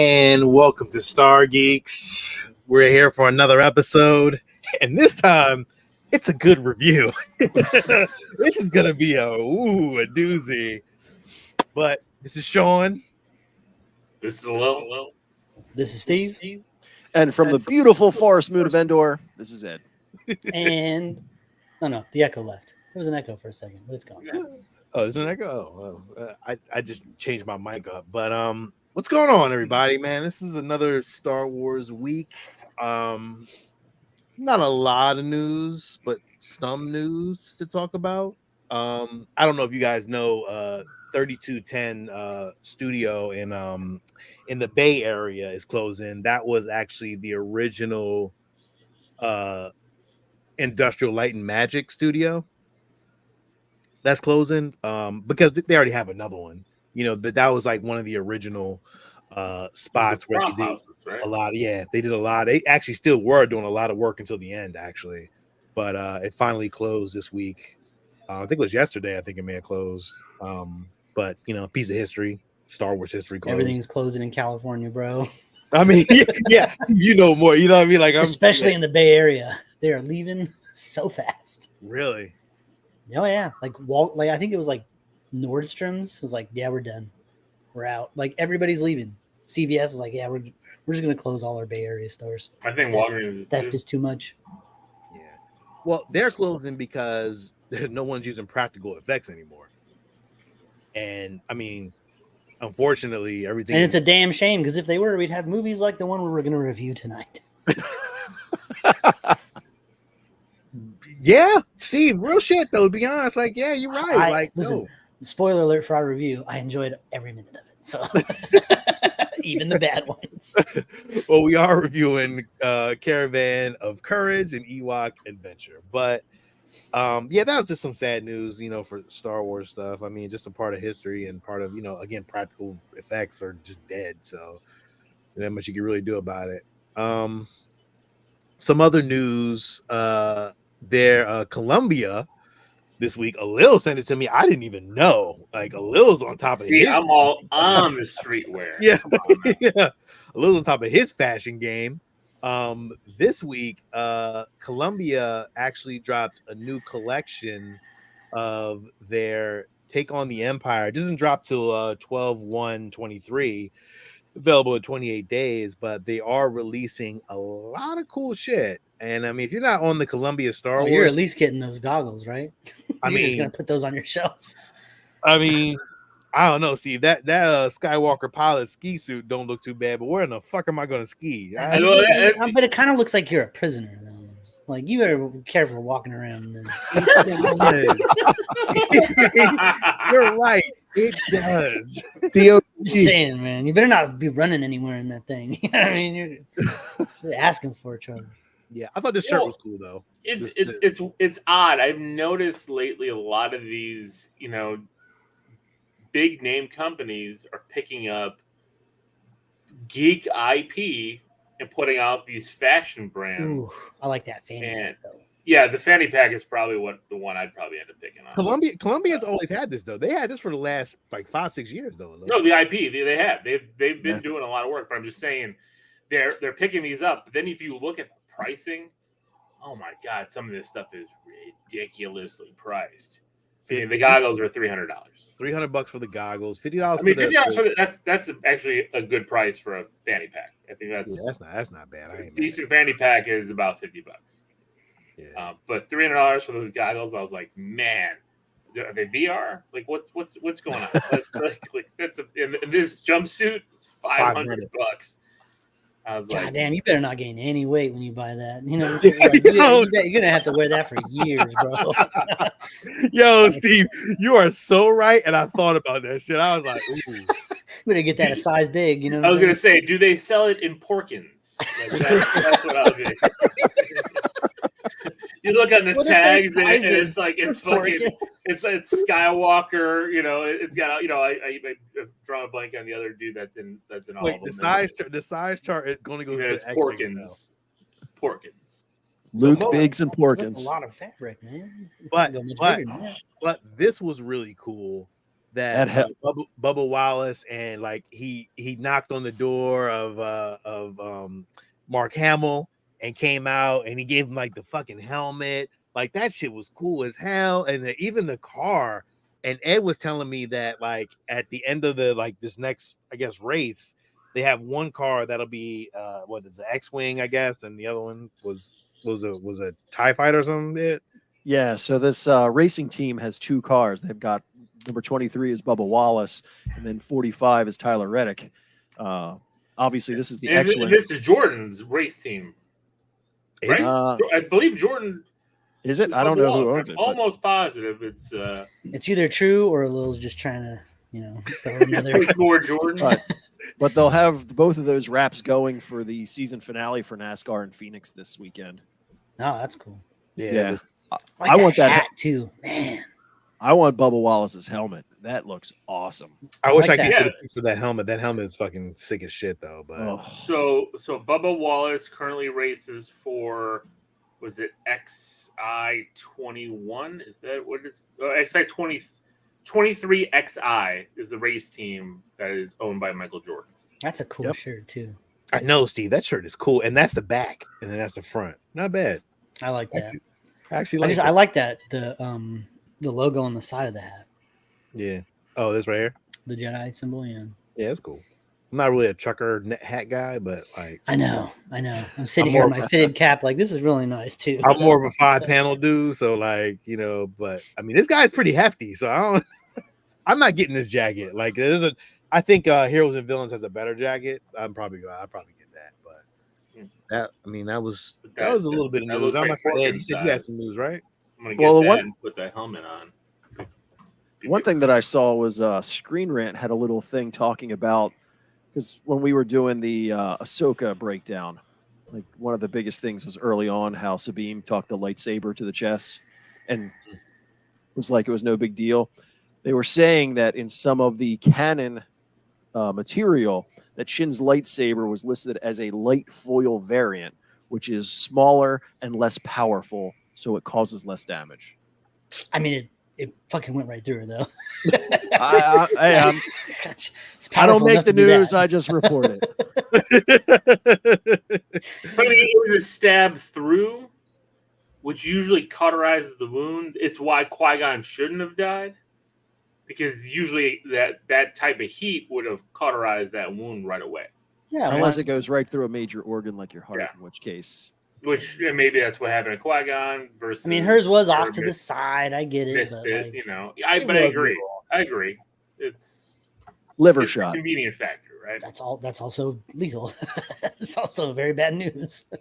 And welcome to Stargeekz. We're here for another episode, and this time it's a good review. This is gonna be a doozy. But this is Sean. This is Lil. This is Steve. And from the beautiful forest moon of Endor, this is Ed. And no, the echo left. There was an echo for a second, but it's gone. Oh, there's an echo. I just changed my mic up. But what's going on, everybody? Man, this is another Star Wars week. Not a lot of news, but some news to talk about. I don't know if you guys know 3210 studio in the Bay Area is closing. That was actually the original Industrial Light and Magic studio that's closing because they already have another one, but that was like one of the original spots where they did a lot. Yeah, they did a lot. They actually still were doing a lot of work until the end, actually, but it finally closed this week. I think it was yesterday. I think it may have closed. But a piece of history, Star Wars history. Closed. Everything's closing in California, bro. I mean, yeah, more. You know what I mean? Like, especially in the Bay Area, they are leaving so fast. Really? Oh yeah, like I think it was like Nordstrom's was like, yeah, we're done, we're out. Like everybody's leaving. CVS is like, yeah, we're just gonna close all our Bay Area stores. I think Walgreens is theft is too much. Yeah. Well, they're closing because no one's using practical effects anymore. And I mean, unfortunately, everything. And it's a damn shame because if they were, we'd have movies like the one we're going to review tonight. Yeah, Steve, real shit though. To be honest, like, yeah, you're right. Listen, spoiler alert for our review. I enjoyed every minute of it. So even the bad ones. Well, we are reviewing Caravan of Courage and Ewok Adventure, but. Yeah, that was just some sad news, for Star Wars stuff. I mean, just a part of history and part of, again, practical effects are just dead. So not much you can really do about it. Some other news Columbia this week. Alil sent it to me. I didn't even know. Like, Alil's on top of it. I'm all on the streetwear. Yeah. Yeah. Alil's on top of his fashion game. This week, Columbia actually dropped a new collection of their Take on the Empire. It doesn't drop till 12/1/23, available in 28 days, but they are releasing a lot of cool shit. And I mean, if you're not on the Columbia Star Wars, you're at least getting those goggles, right? You're just gonna put those on your shelf. I mean, I don't know, Steve. That Skywalker pilot ski suit don't look too bad, but where in the fuck am I going to ski? But it kind of looks like you're a prisoner, though. Like, you better be careful walking around. You're right. It does. Just saying, man. You better not be running anywhere in that thing. You know what I mean? You're asking for trouble. Yeah, I thought this shirt was cool, though. It's odd. I've noticed lately a lot of these, big name companies are picking up geek IP and putting out these fashion brands. Ooh, I like that fanny pack, though. Yeah, the fanny pack is probably the one I'd probably end up picking up. Columbia's always had this though. They had this for the last like 5-6 years though. No, the IP they have. They've been doing a lot of work, but I'm just saying they're picking these up. But then if you look at the pricing, oh my god, some of this stuff is ridiculously priced. The goggles are $300. $300 for the goggles. $50. I mean, $50 that's actually a good price for a fanny pack. I think that's not bad. A decent fanny pack is about $50. Yeah. But $300 for those goggles, I was like, man, are they VR? Like, what's going on? like that's in this jumpsuit, it's $500. I was God like, damn, you better not gain any weight when you buy that. You're gonna have to wear that for years, bro. Yo, Steve, you are so right. And I thought about that shit. I was like, ooh. Better get that a size big, I was gonna say, do they sell it in Porkins? Like, that's what I was gonna say. You look on the tags and it's like it's fucking it's Skywalker, it's got I'm drawing a blank on the other dude that's in all Wait, of them. The size chart is going to go to Porkins. Luke, Biggs, and Porkins. That's a lot of fabric, man. But this was really cool that Bubba Wallace and like he knocked on the door of Mark Hamill and came out and he gave him like the fucking helmet. Like that shit was cool as hell. And even the car. And Ed was telling me that like at the end of the like this next, I guess, race, they have one car that'll be what is it, X-Wing, I guess, and the other one was a TIE fighter or something. Yeah, so this racing team has two cars. They've got number 23 is Bubba Wallace, and then 45 is Tyler Reddick. Obviously, this is the X-Wing. This is Jordan's race team, right? I believe Jordan. Is it? I don't know who owns it. I'm almost positive it's either true or Lil's just trying to, throw another more Jordan. But they'll have both of those wraps going for the season finale for NASCAR in Phoenix this weekend. Oh, that's cool. Yeah. I want that hat too, man. I want Bubba Wallace's helmet. That looks awesome. I wish I could get a piece of that helmet. That helmet is fucking sick as shit, though. But so Bubba Wallace currently races for, was it XI21? Is that what it is? XI23 XI is the race team that is owned by Michael Jordan. That's a cool shirt too. I know, Steve. That shirt is cool, and that's the back, and then that's the front. Not bad. I like that. I like that the logo on the side of the hat. Yeah. Oh, this right here. The Jedi symbol. Yeah. Yeah, it's cool. I'm not really a trucker hat guy, but like I know. I'm sitting here in my fitted cap, like this is really nice too. I'm more of a 5-panel dude, so like but I mean this guy's pretty hefty, so I'm not getting this jacket. Like I think Heroes and Villains has a better jacket. I'll probably get that, but that was a little bit of news. I'm not sure, Ed, you said you had some news, right? I'm gonna put that helmet on. One thing that I saw was Screen Rant had a little thing talking about, because when we were doing the Ahsoka breakdown, like one of the biggest things was early on how Sabine talked the lightsaber to the chest and was like it was no big deal. They were saying that in some of the canon material that Shin's lightsaber was listed as a light foil variant, which is smaller and less powerful, so it causes less damage. I mean, it fucking went right through her, though. I don't make the news. I just report it. But it was a stab through, which usually cauterizes the wound. It's why Qui-Gon shouldn't have died, because usually that type of heat would have cauterized that wound right away. Yeah, unless it goes right through a major organ like your heart, in which case. Which maybe that's what happened to Qui-Gon versus. I mean, hers was off to the side. I get it. Missed it, but I agree. It's liver shot. A convenient factor, right? That's also lethal. It's also very bad news. You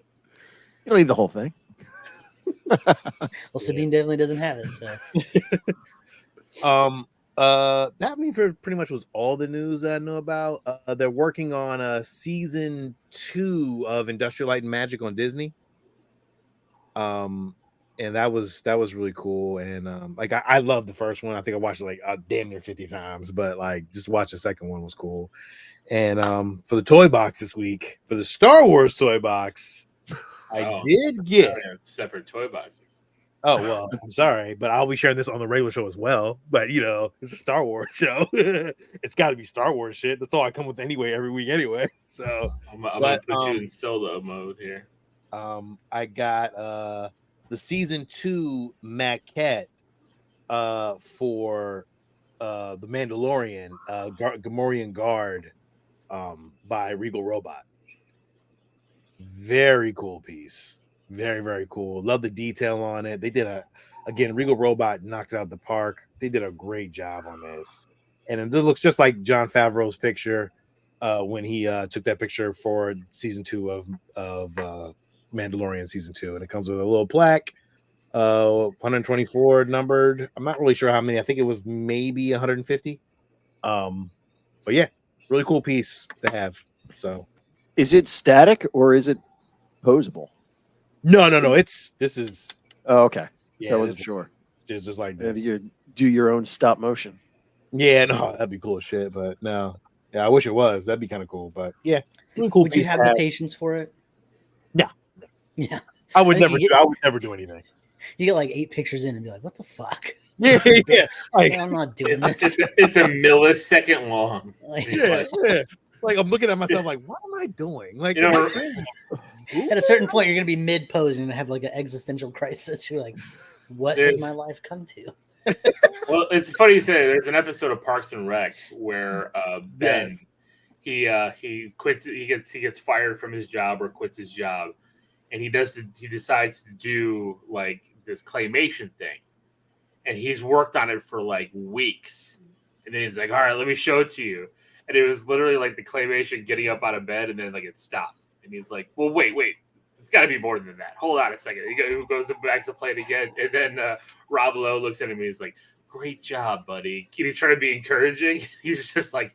don't need the whole thing. Well, Sabine definitely doesn't have it. So. That pretty much was all the news that I know about. They're working on season 2 of Industrial Light and Magic on Disney. And that was really cool. And I love the first one. I think I watched it like damn near 50 times, but like just watch the second one was cool. And for the toy box this week, for the Star Wars toy box, I did get separate toy boxes. Oh, well, I'm sorry, but I'll be sharing this on the regular show as well. But, it's a Star Wars show. It's got to be Star Wars shit. That's all I come with anyway, every week anyway. So I'm going to put you in solo mode here. I got the season 2 maquette for The Mandalorian, Gamorrean Guard by Regal Robot. Very cool piece. Very, very cool. Love the detail on it. They did Regal Robot knocked it out of the park. They did a great job on this. And it looks just like Jon Favreau's picture when he took that picture for season 2 of Mandalorian season 2. And it comes with a little plaque, 124 numbered. I'm not really sure how many. I think it was maybe 150. But yeah, really cool piece to have. So is it static or is it posable? No. This is. Oh, okay. Yeah, so I wasn't sure. It's just like this. You do your own stop motion. Yeah, no, that'd be cool as shit. But no, yeah, I wish it was. That'd be kind of cool. But yeah, really cool. Would you have the patience for it? No. Yeah. I would never do anything. You get like 8 pictures in and be like, "What the fuck?" Yeah. Like, I'm not doing this. It's a millisecond long. Like, yeah. Like I'm looking at myself like, what am I doing? Like, You know, at a certain point, you're gonna be mid pose and have like an existential crisis. You're like, what has my life come to? Well, it's funny you say there's an episode of Parks and Rec where Ben he quits. He gets fired from his job or quits his job, and he decides to do like this claymation thing, and he's worked on it for like weeks, and then he's like, all right, let me show it to you. And it was literally like the claymation getting up out of bed, and then like it stopped. And he's like, well, wait, it's got to be more than that. Hold on a second. He goes back to play it again, and then Rob Lowe looks at him and he's like, great job, buddy. He's trying to be encouraging. He's just like,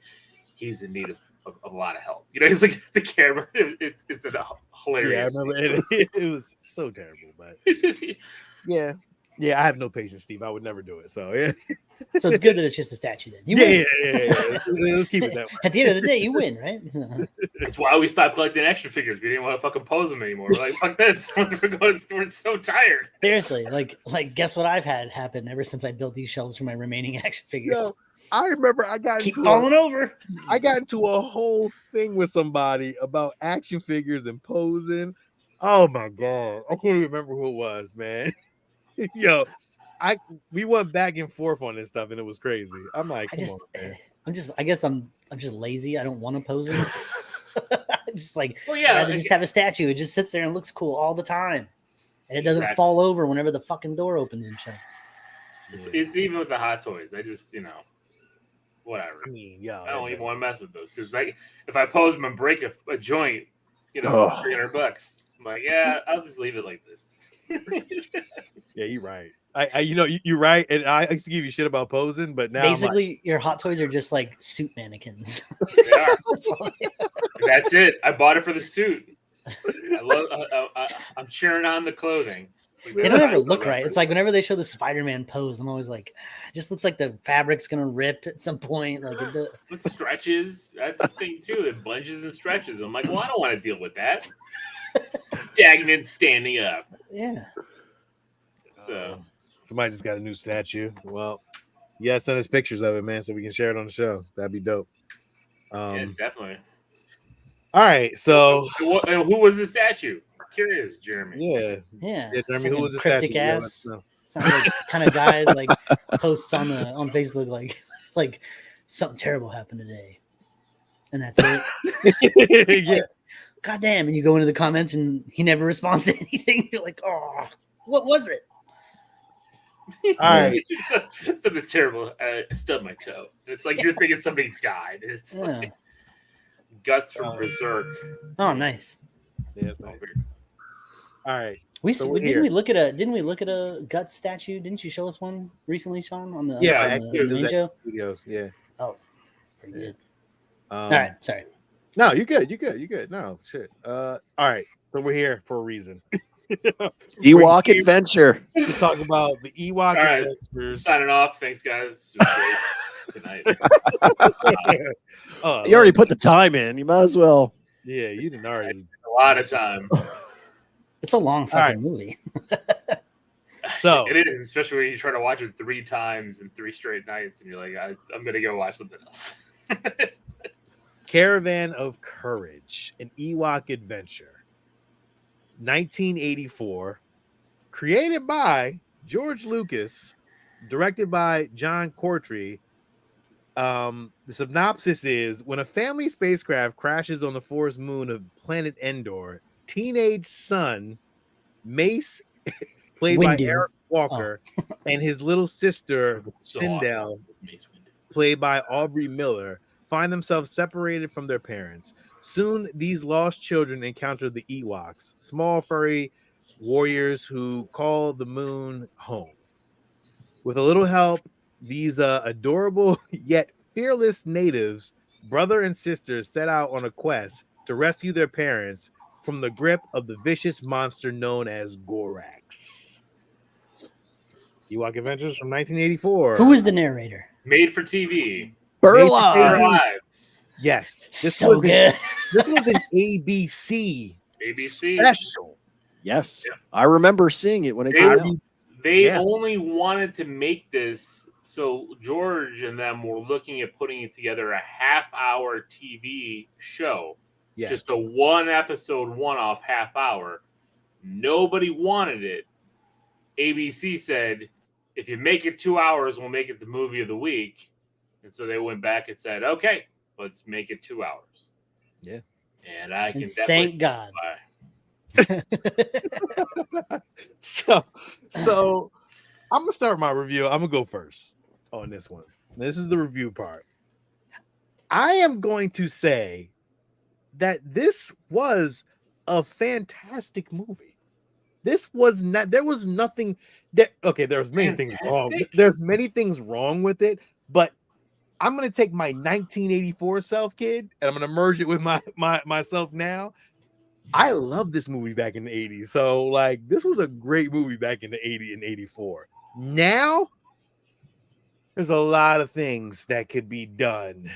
he's in need of a lot of help. You know, he's like the camera. It's a hilarious. Yeah, I remember it was so terrible, but yeah. I have no patience, Steve. I would never do it. So yeah. So it's good that it's just a statue then. You win. Yeah. Let's keep it that way. At the end of the day, you win, right? That's why we stopped collecting action figures. We didn't want to fucking pose them anymore. We're like, fuck this. We're so tired. Seriously, like guess what I've had happen ever since I built these shelves for my remaining action figures. Yo, I remember I got keep falling over. I got into a whole thing with somebody about action figures and posing. Oh my god, I can't even remember who it was, man. Yo, we went back and forth on this stuff, and it was crazy. I'm like, I guess I'm just lazy. I don't want to pose it. Just like, well, yeah, rather just have a statue. It just sits there and looks cool all the time, and it doesn't fall over whenever the fucking door opens and shuts. It's even with the hot toys. I just, whatever. I mean, yeah, I don't even want to mess with those because like if I pose them and break a joint, $300. I'm like, yeah, I'll just leave it like this. Yeah, you're right. You're right, and I used to give you shit about posing, but now basically your hot toys are just like suit mannequins. They are. That's it. I bought it for the suit. I'm cheering on the clothing. They don't ever look right. It's like whenever they show the Spider-Man pose, I'm always like, it just looks like the fabric's gonna rip at some point. Like it stretches. That's the thing too. It bunches and stretches. I'm like, well, I don't want to deal with that. Stagnant standing up. Yeah. So somebody just got a new statue. Well, yeah, send us pictures of it, man, so we can share it on the show. That'd be dope. Yeah, definitely. All right, so who was the statue? I'm curious, Jeremy. Yeah, Jeremy. Who was the cryptic statue? Ass. Sounds like kind of guys like posts on Facebook like something terrible happened today, and that's it. Yeah. God damn, and you go into the comments and he never responds to anything. You're like, oh, what was it? All right. Something terrible. I stubbed my toe. It's like you're thinking somebody died. It's like Guts from Berserk. Oh, nice. Yeah, it's nice. All right. Didn't we look at a Guts statue? Didn't you show us one recently, Sean? On the videos. Yeah. Oh, pretty good. All right, sorry. No, you're good. No, shit. All right. So we're here for a reason. Ewok Adventure. We talk about the Ewok Adventures. Signing off. Thanks, guys. Good night. You already put the time in. You might as well. Yeah, you didn't already. A lot of time. It's a long fucking movie. So it is, especially when you try to watch it 3 times in 3 straight nights, and you're like, I'm gonna go watch something else. Caravan of Courage, an Ewok Adventure, 1984, created by George Lucas, directed by John Courtry. The synopsis is: when a family spacecraft crashes on the forest moon of planet Endor, teenage son Mace, played by Eric Walker, and his little sister Sindel, played by Aubrey Miller, find themselves separated from their parents. Soon, these lost children encounter the Ewoks, small furry warriors who call the moon home. With a little help, these adorable yet fearless natives, brother and sister, set out on a quest to rescue their parents from the grip of the vicious monster known as Gorax. Ewok Adventures from 1984. Who is the narrator? Made for TV. Lives. Yes. This was good. This was an ABC ABC special. Yes. Yeah. I remember seeing it when it came out. They only wanted to make this, so George and them were looking at putting it together a half-hour TV show. Yes. Just a one-episode, one-off half-hour. Nobody wanted it. ABC said, if you make it 2 hours, we'll make it the movie of the week. And so they went back and said, okay, let's make it 2 hours. Yeah. And I can thank God. So I'm gonna start my review. I'm gonna go first on this one. This is the review part. I am going to say that this was a fantastic movie. This was not. There was nothing that. Okay, there was many things wrong. There's many things wrong with it, but I'm gonna take my 1984 self, kid, and I'm gonna merge it with myself now. I love this movie back in the 80s. So, like, this was a great movie back in the 80s and 84. Now, there's a lot of things that could be done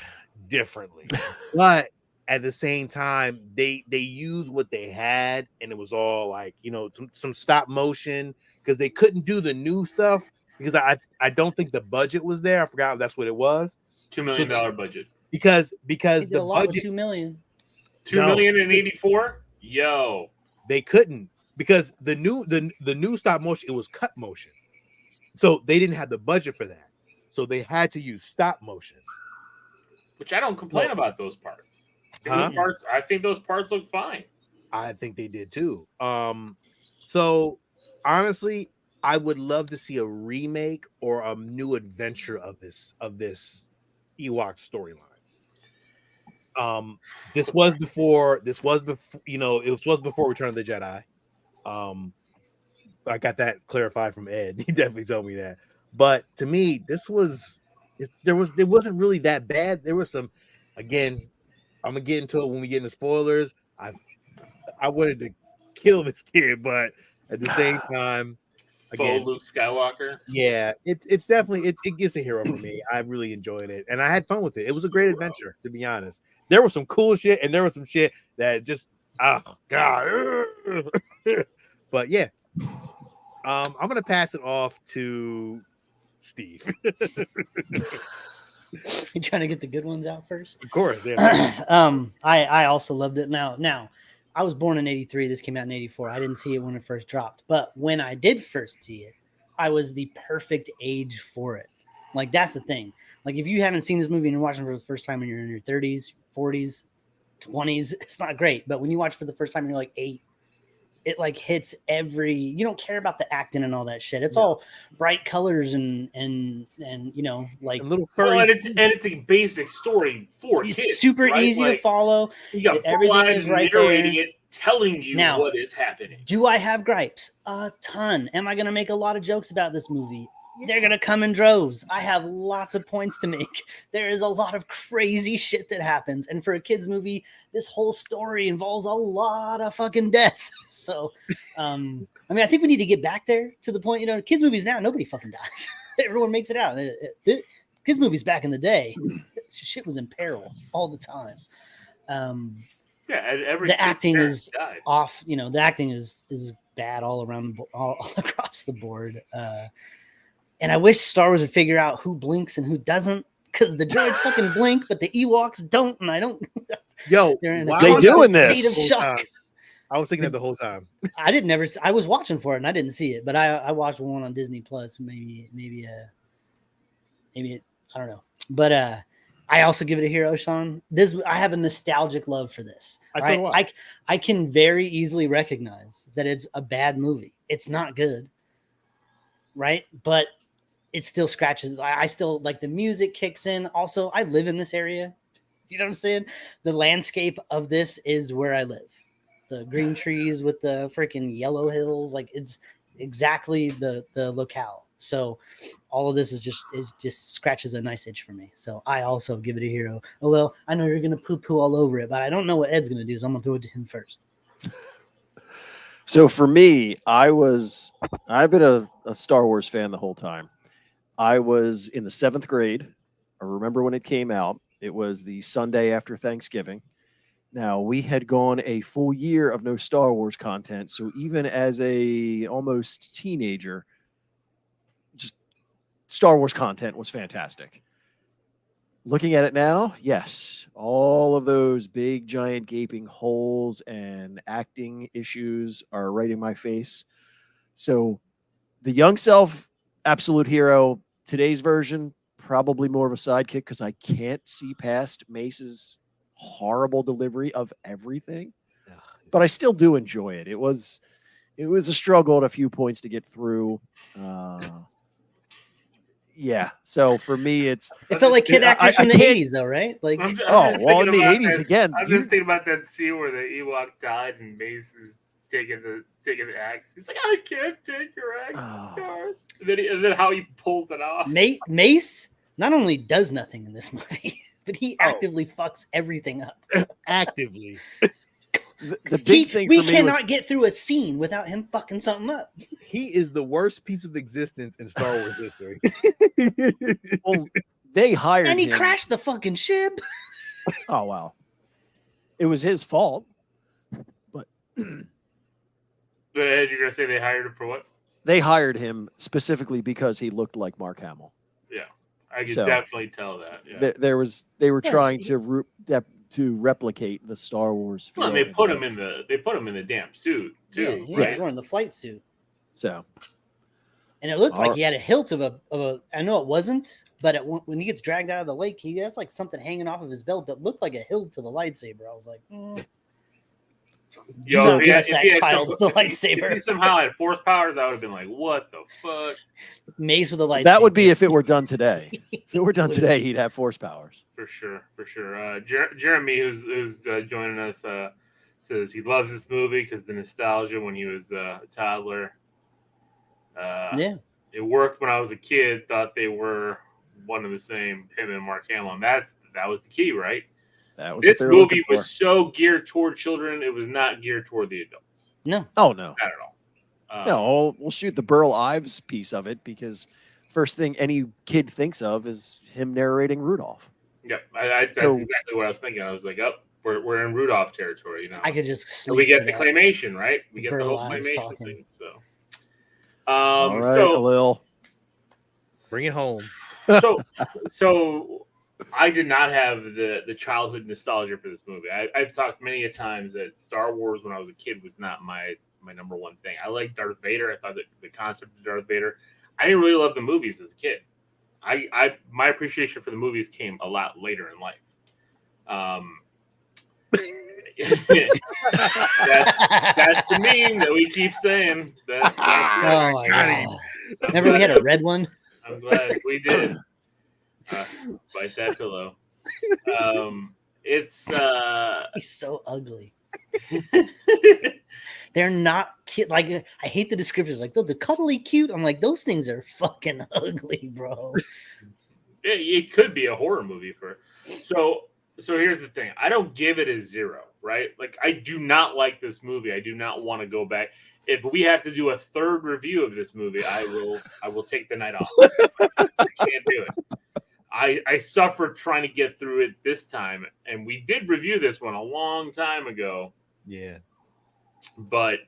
differently. But at the same time, they used what they had, and it was all like, you know, some stop motion, because they couldn't do the new stuff because I don't think the budget was there. I forgot if that's what it was. $2 million budget. Because They did the a lot budget with $2 million. $2 million in 84? Yo, they couldn't, because the new stop motion, it was cut motion, so they didn't have the budget for that, so they had to use stop motion, which I don't complain about those parts. I think those parts look fine. I think they did too. So honestly, I would love to see a remake or a new adventure of this Ewok storyline. This was before, you know, it was before Return of the Jedi. I got that clarified from Ed. He definitely told me that. But to me, it wasn't really that bad. There was some, again, I'm gonna get into it when we get into spoilers. I wanted to kill this kid, but at the same time, again, Luke Skywalker. Yeah, it's definitely it gets a hero for me. I really enjoyed it, and I had fun with it. It was a great adventure, to be honest. There was some cool shit, and there was some shit that just, oh god. But yeah, I'm gonna pass it off to Steve. You trying to get the good ones out first? Of course, yeah. I also loved it. Now, I was born in 83. This came out in 84. I didn't see it when it first dropped. But when I did first see it, I was the perfect age for it. Like, that's the thing. Like, if you haven't seen this movie and you're watching for the first time and you're in your 30s, 40s, 20s, it's not great. But when you watch for the first time and you're like 8, it like hits you don't care about the acting and all that shit. It's all bright colors and you know, like a little furry. Well, and it's a basic story for kids. It's super easy to follow. You got everything is right narrating there. it, telling you Now, what is happening. Do I have gripes? A ton. Am I going to make a lot of jokes about this movie? They're going to come in droves. I have lots of points to make. There is a lot of crazy shit that happens. And for a kid's movie, this whole story involves a lot of fucking death. So, I mean, I think we need to get back there to the point, you know, kids' movies now, nobody fucking dies. Everyone makes it out. Kids' movies back in the day, shit was in peril all the time. The acting is off. You know, the acting is bad all across the board. And I wish Star Wars would figure out who blinks and who doesn't, because the droids fucking blink, but the Ewoks don't, and I don't. Yo, they doing this? Of shock. I was thinking that the whole time. I was watching for it and I didn't see it, but I watched one on Disney Plus. Maybe I don't know. But I also give it a hero, Sean. I have a nostalgic love for this. I can very easily recognize that it's a bad movie. It's not good, right? But it still scratches. I still like the music kicks in. Also, I live in this area. You know what I'm saying? The landscape of this is where I live. The green trees with the freaking yellow hills, like it's exactly the locale. So all of this is just scratches a nice itch for me. So I also give it a hero. Although I know you're gonna poo all over it, but I don't know what Ed's gonna do, so I'm gonna throw it to him first. So for me, I've been a Star Wars fan the whole time. I was in the 7th grade. I remember when it came out. It was the Sunday after Thanksgiving. Now, we had gone a full year of no Star Wars content. So even as a almost teenager, Star Wars content was fantastic. Looking at it now, yes, all of those big, giant, gaping holes and acting issues are right in my face. So the young self, absolute hero. Today's version, probably more of a sidekick because I can't see past Mace's horrible delivery of everything. But I still do enjoy it. It was a struggle at a few points to get through. Yeah. So for me, it felt like kid actors from the 80s, though, right? Like, in the 80s again. I'm just thinking about that scene where the Ewok died and Mace is taking the axe. He's like, I can't take your axe, Stars. And then how he pulls it off. Mace not only does nothing in this movie, but he actively fucks everything up. Actively. The big thing for me cannot get through a scene without him fucking something up. He is the worst piece of existence in Star Wars history. Well, they hired him. And he crashed the fucking ship. Oh, wow. It was his fault. But you're going to say they hired him for what? They hired him specifically because he looked like Mark Hamill. Yeah. I can definitely tell that. Yeah. They were trying to replicate the Star Wars feel. Well, they put him in the damn suit too. Yeah, he's wearing the flight suit. So, and it looked like he had a hilt of a. I know it wasn't, but when he gets dragged out of the lake, he has like something hanging off of his belt that looked like a hilt of a lightsaber. I was like, Yo, lightsaber. If he somehow had force powers, I would have been like, what the fuck? Mace with a lightsaber. That would be if it were done today. If it were done today, he'd have force powers. For sure. Jeremy, who's joining us, says he loves this movie because the nostalgia when he was a toddler. It worked when I was a kid. Thought they were one of the same. Him and Mark Hamill. And that was the key, right? This movie was so geared toward children. It was not geared toward the adults. No. Oh, no. Not at all. No, we'll shoot the Burl Ives piece of it because first thing any kid thinks of is him narrating Rudolph. Yeah, that's exactly what I was thinking. I was like, we're in Rudolph territory. You know, I could just sleep. So we get the claymation, right? We get the whole claymation thing. So, all right, Lil, bring it home. So I did not have the childhood nostalgia for this movie. I've talked many a times that Star Wars when I was a kid was not my number one thing. I liked Darth Vader. I thought that the concept of Darth Vader. I didn't really love the movies as a kid. My appreciation for the movies came a lot later in life. That's the meme that we keep saying. Oh my God. Remember we had a red one? I'm glad we did. Bite that pillow. It's he's so ugly. They're not cute. Like, I hate the descriptions. Like, the cuddly cute. I'm like, those things are fucking ugly, bro. It could be a horror movie So here's the thing. I don't give it a 0, right? Like, I do not like this movie. I do not want to go back. If we have to do a third review of this movie, I will take the night off. I can't do it. I suffered trying to get through it this time, and we did review this one a long time ago. Yeah. But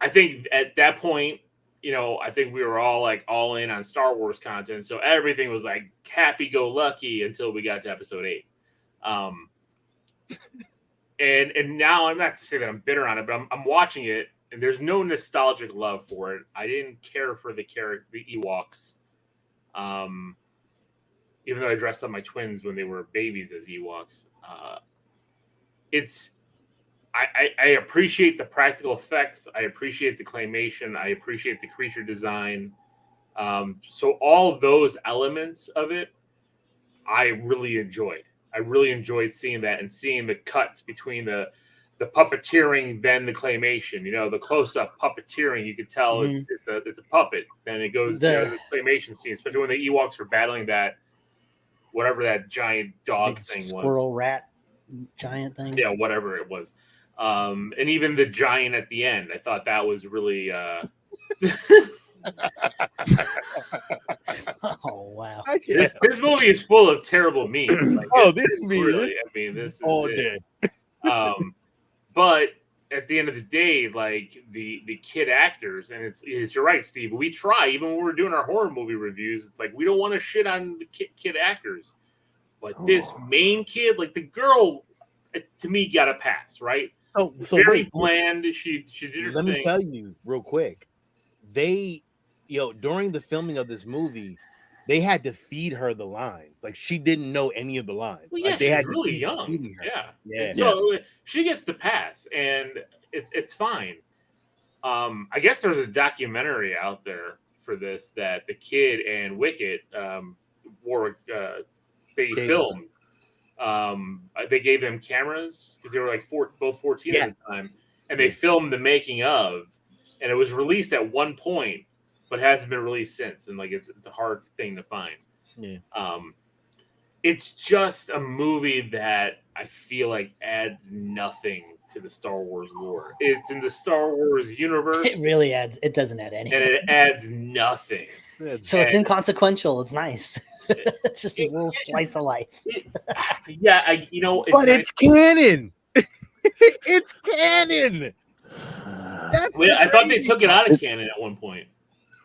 I think at that point, I think we were all in on Star Wars content. So everything was like happy-go-lucky until we got to episode 8. And now I'm not to say that I'm bitter on it, but I'm watching it, and there's no nostalgic love for it. I didn't care for the Ewoks. Even though I dressed up my twins when they were babies as Ewoks. I appreciate the practical effects. I appreciate the claymation. I appreciate the creature design. So all those elements of it, I really enjoyed. I really enjoyed seeing that and seeing the cuts between the puppeteering, then the claymation. The close-up puppeteering, you could tell it's a puppet. Then it goes to the claymation scene, especially when the Ewoks are battling that, whatever that giant dog thing was. Squirrel rat giant thing. Yeah, whatever it was. And even the giant at the end, I thought that was really oh wow! This movie is full of terrible memes. Like, this meme. Really, this is all it. day. But at the end of the day, like the kid actors, and it's you're right, Steve. We try even when we're doing our horror movie reviews. It's like we don't want to shit on the kid actors, but this main kid, like the girl, to me, got a pass, right? So very bland. She did her Let thing. me tell you real quick. They, during the filming of this movie, they had to feed her the lines. Like she didn't know any of the lines. Well, yeah, like, they she's had really to young. feeding her. Yeah. So she gets the pass, and it's fine. I guess there's a documentary out there for this that the kid and Wicket they filmed. They gave them cameras because they were like both 14 at the time, and they filmed the making of, and it was released at one point, but hasn't been released since. And like it's a hard thing to find. Yeah. It's just a movie that I feel like adds nothing to the Star Wars lore. It's in the Star Wars universe. It really adds. It doesn't add anything. And it adds nothing. So it's inconsequential. It's nice. It's just a little slice of life. But it's canon. It's canon. I thought they took it out of canon at one point.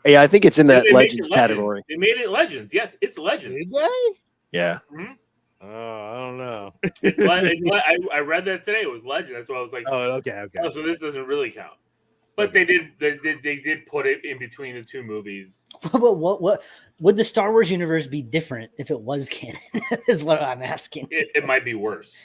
Yeah, I think it's in that Legends category. They made it Legends. Yes, it's Legends. Did they? Yeah. Mm-hmm. I don't know. I read that today. It was Legend. That's why I was like, oh, okay. Oh, so this doesn't really count. But they did put it in between the two movies. But what would the Star Wars universe be different if it was canon? Is what I'm asking. It might be worse.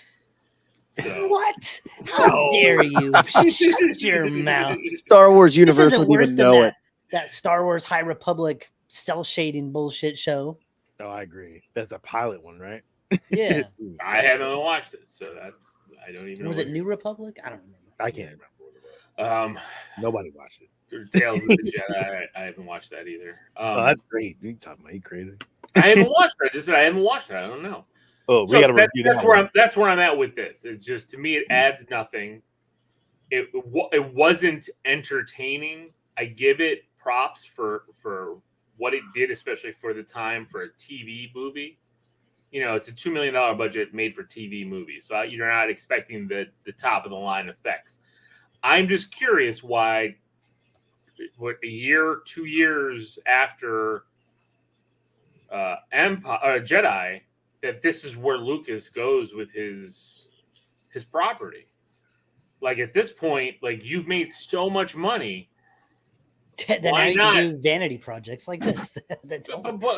So. What? How dare you? Shut your mouth. Star Wars universe wouldn't even know it. That Star Wars High Republic cell shading bullshit show. Oh, I agree. That's a pilot one, right? Yeah. I haven't watched it, so I don't even know. Was it New Republic? I don't remember. I can't remember. Nobody watched it. Tales of the Jedi. I haven't watched that either. Oh, that's great. You talking about? You crazy? I haven't watched it. I just said I haven't watched it. I don't know. Oh, we got to review that. That's where I'm at with this. It's just, to me, it adds nothing. It wasn't entertaining. I give it props for what it did, especially for the time for a TV movie. It's a $2 million budget made for TV movies, so you're not expecting the top of the line effects. I'm just curious why, a year, 2 years after Jedi, that this is where Lucas goes with his property. Like at this point, like you've made so much money. Then now you can do vanity projects like this. But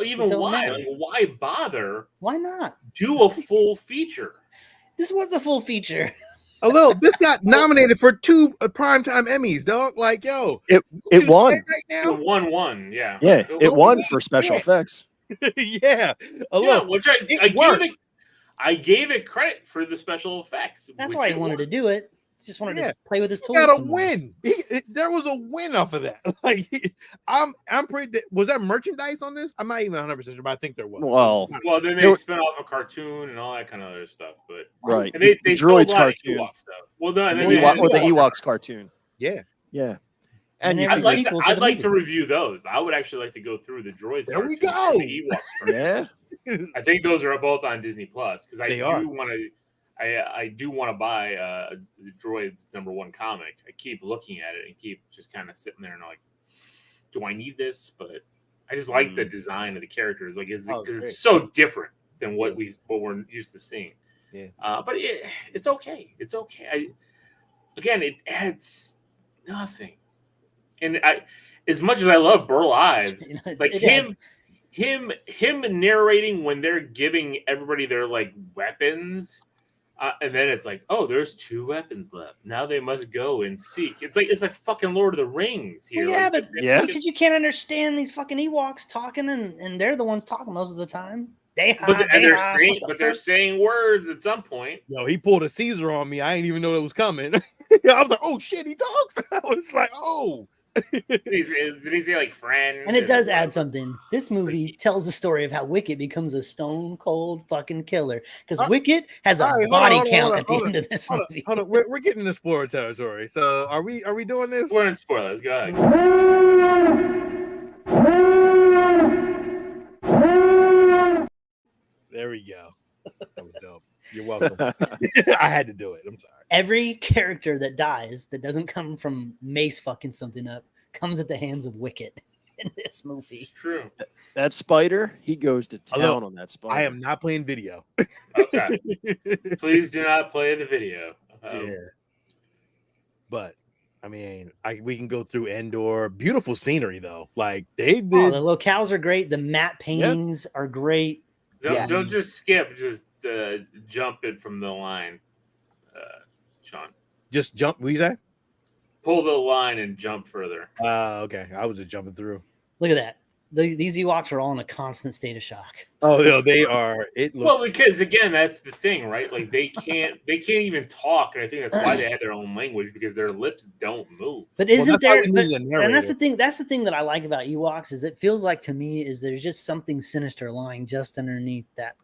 even why? Like, why bother? Why not do a full feature? This was a full feature. This got nominated for 2 primetime Emmys, dog. Like, yo, it won. Right now? It won one, yeah. Yeah, it won for special effects. Yeah. Which I gave it credit for the special effects. That's why he wanted to do it. Just wanted to play with his toys. Got a win. There was a win off of that. Like, I'm pretty. Was that merchandise on this? I'm not even 100% sure, but I think there was. Well, then they spin off a cartoon and all that kind of other stuff. But right, and they droids cartoon. Stuff. Well, no, and then or the Ewoks cartoon. Yeah. And I'd like to review those. I would actually like to go through the droids. There we go. The Ewoks I think those are both on Disney Plus because I do want to buy the Droids #1 comic. I keep looking at it and keep just kind of sitting there and like, do I need this? But I just like the design of the characters. Like it's so different than what we're used to seeing. Yeah. But it's okay. It's okay. It adds nothing. And as much as I love Burl Ives, like him narrating when they're giving everybody their like weapons. And then it's like, oh, there's 2 weapons left. Now they must go and seek. It's like fucking Lord of the Rings here. Well, because you can't understand these fucking Ewoks talking, and they're the ones talking most of the time. They're saying words at some point. Yo, he pulled a Caesar on me. I didn't even know that was coming. I was like, oh shit, he talks. I was like, oh. Did he say like friend? And it does add something. This movie tells the story of how Wicket becomes a stone cold fucking killer. Because Wicket has a body count at the end of this movie. Hold on. We're getting into spoiler territory. So are we doing this? We're in spoilers. Go ahead. There we go. That was dope. You're welcome. I had to do it. I'm sorry. Every character that dies that doesn't come from Mace fucking something up comes at the hands of Wicket in this movie. It's true. That spider, he goes to town on that spider. I am not playing video. Okay. Please do not play the video. Yeah. But I mean, we can go through Endor. Beautiful scenery though. Like they did. Oh, the locales are great. The matte paintings are great. Don't just skip. Just jump it from the line, Sean. Just jump. What you say? Pull the line and jump further. Okay. I was just jumping through. Look at that. These Ewoks are all in a constant state of shock. Oh, no, they are. It looks well, because again, that's the thing, right? Like they can't even talk, and I think that's why they had their own language, because their lips don't move. But isn't there? And that's the thing. That's the thing that I like about Ewoks is it feels like to me is there's just something sinister lying just underneath that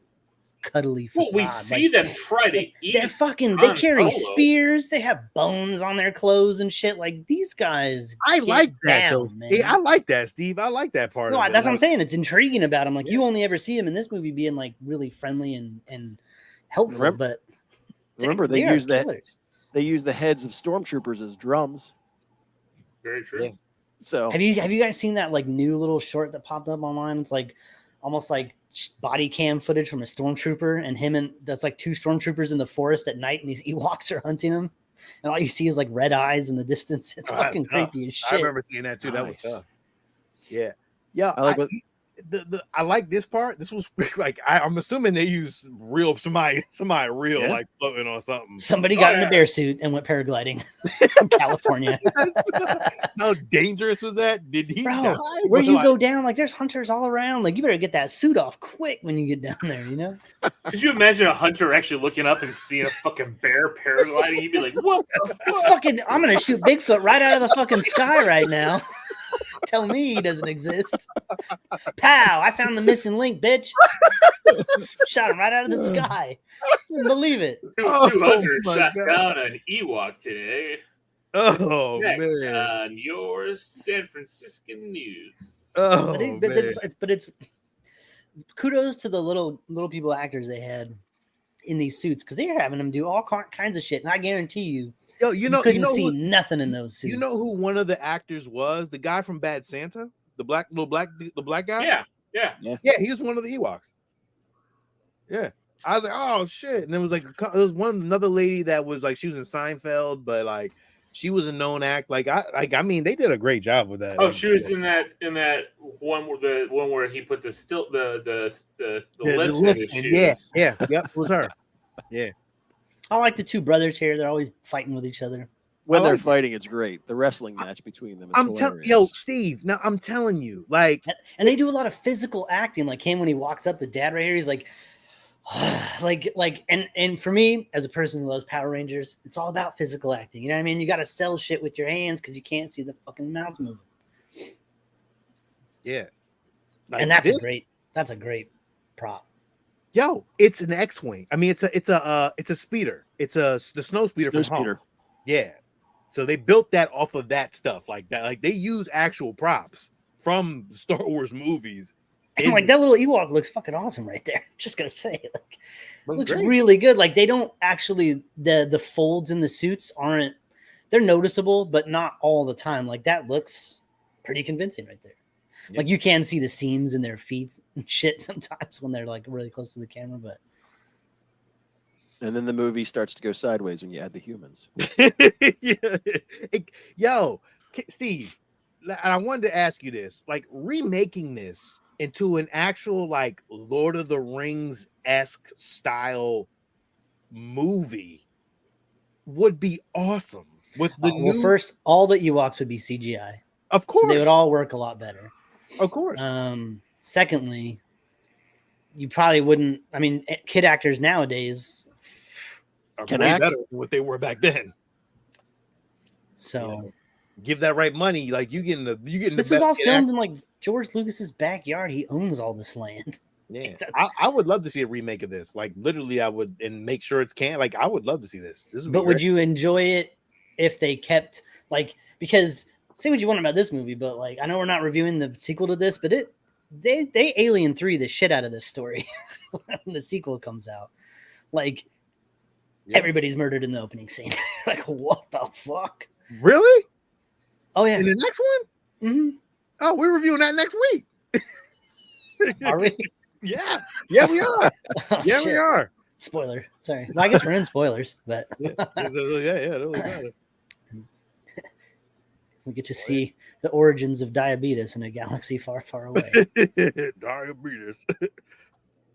cuddly facade. Well, we see them try to eat. They're fucking. They carry spears. They have bones on their clothes and shit. Like these guys. I like that, though. I like that, Steve. I like that part. No, that's what I'm saying. It's intriguing about them. Like you only ever see them in this movie being like really friendly and helpful. But remember, they use the heads of stormtroopers as drums. Very true. Yeah. So have you guys seen that like new little short that popped up online? It's like almost like body cam footage from a stormtrooper and that's like two stormtroopers in the forest at night, and these Ewoks are hunting them, and all you see is like red eyes in the distance. It's fucking creepy as shit. I remember seeing that too. That was tough. Yeah. I like this part. This was like I'm assuming they used somebody real like floating on something. Somebody got in a bear suit and went paragliding in California. How dangerous was that? Did he die? Where you go down, like there's hunters all around. Like you better get that suit off quick when you get down there, you know? Could you imagine a hunter actually looking up and seeing a fucking bear paragliding? He'd be like, what the fuck? I'm gonna shoot Bigfoot right out of the fucking sky right now. Tell me he doesn't exist. Pow! I found the missing link, bitch. Shot him right out of the sky. Couldn't believe it. 200 shot down an Ewok today. Oh, next man. On your San Franciscan news. Oh, but it's kudos to the little people actors they had in these suits, because they're having them do all kinds of shit, and I guarantee you. Yo, you couldn't see nothing in those suits. You know who one of the actors was? The guy from Bad Santa, the black guy. Yeah. He was one of the Ewoks. Yeah, I was like, oh shit, and it was another lady that was like, she was in Seinfeld, but like she was a known act. I mean, they did a great job with that. Oh, she was in that one where he put the lips in. Yeah, it was her. Yeah. I like the two brothers here. They're always fighting with each other. When they're fighting, it's great. The wrestling match between them is hilarious. Steve, now I'm telling you, like... And they do a lot of physical acting. Like him when he walks up, the dad right here, he's like... and for me, as a person who loves Power Rangers, it's all about physical acting. You know what I mean? You got to sell shit with your hands because you can't see the fucking mouths moving. Yeah. Like and that's a great prop. Yo, it's an X-wing. I mean, it's a speeder. It's the snow speeder from home. Yeah. So they built that off of that stuff like that. Like they use actual props from Star Wars movies. And like that little Ewok looks fucking awesome right there. Just gonna say, like, looks really good. Like they don't actually the folds in the suits they're noticeable, but not all the time. Like that looks pretty convincing right there. Yep. Like you can see the seams in their feet and shit sometimes when they're like really close to the camera, and then the movie starts to go sideways when you add the humans. Yo, Steve, I wanted to ask you this: like remaking this into an actual like Lord of the Rings-esque style movie would be awesome. With the first, all the Ewoks would be CGI. Of course, so they would all work a lot better. Of course. Secondly, you probably wouldn't. I mean, kid actors nowadays can act better than what they were back then. So, give that right money. Like you getting this is all filmed in like George Lucas's backyard. He owns all this land. Yeah, I would love to see a remake of this. Like literally, I would, and make sure it's Like I would love to see this. But would you enjoy it if they kept like because? Say what you want about this movie, but like I know we're not reviewing the sequel to this, but they Alien 3 the shit out of this story when the sequel comes out. Like, everybody's murdered in the opening scene. Like, what the fuck? Really? Oh yeah. In the next one? Mm-hmm. Oh, we're reviewing that next week. Are we? Yeah, we are. Oh, yeah, shit. we are. Spoiler. Sorry. No, I guess we're in spoilers, but yeah, it really matters. we get to see the origins of diabetes in a galaxy far, far away. Diabetes.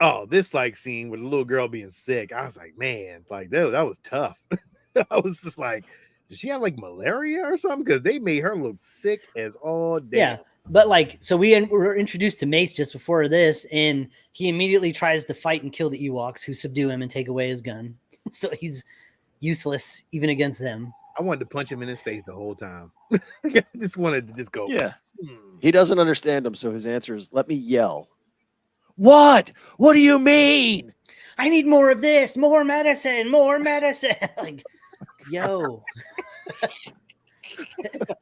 Oh, this like scene with the little girl being sick. I was like, man, like that was tough. I was just like, did she have like malaria or something? Because they made her look sick as all day. Yeah, but like, so we were introduced to Mace just before this, and he immediately tries to fight and kill the Ewoks, who subdue him and take away his gun. So he's useless even against them. I wanted to punch him in his face the whole time. I just wanted to just go. Yeah. He doesn't understand him, so his answer is, let me yell. What? What do you mean? I need more of this, more medicine, more medicine. Like, yo.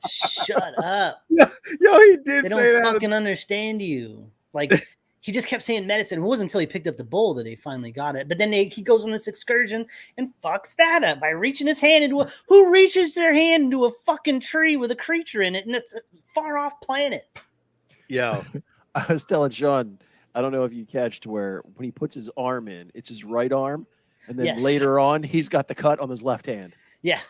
Shut up. Yo, he did they say don't that. fucking understand you. Like, he just kept saying medicine. It wasn't until he picked up the bowl that he finally got it. But then he goes on this excursion and fucks that up by reaching his hand into who reaches their hand into a fucking tree with a creature in it, and it's a far off planet. Yo, I was telling Sean, I don't know if you catched where when he puts his arm in, it's his right arm, and then later on he's got the cut on his left hand. Yeah.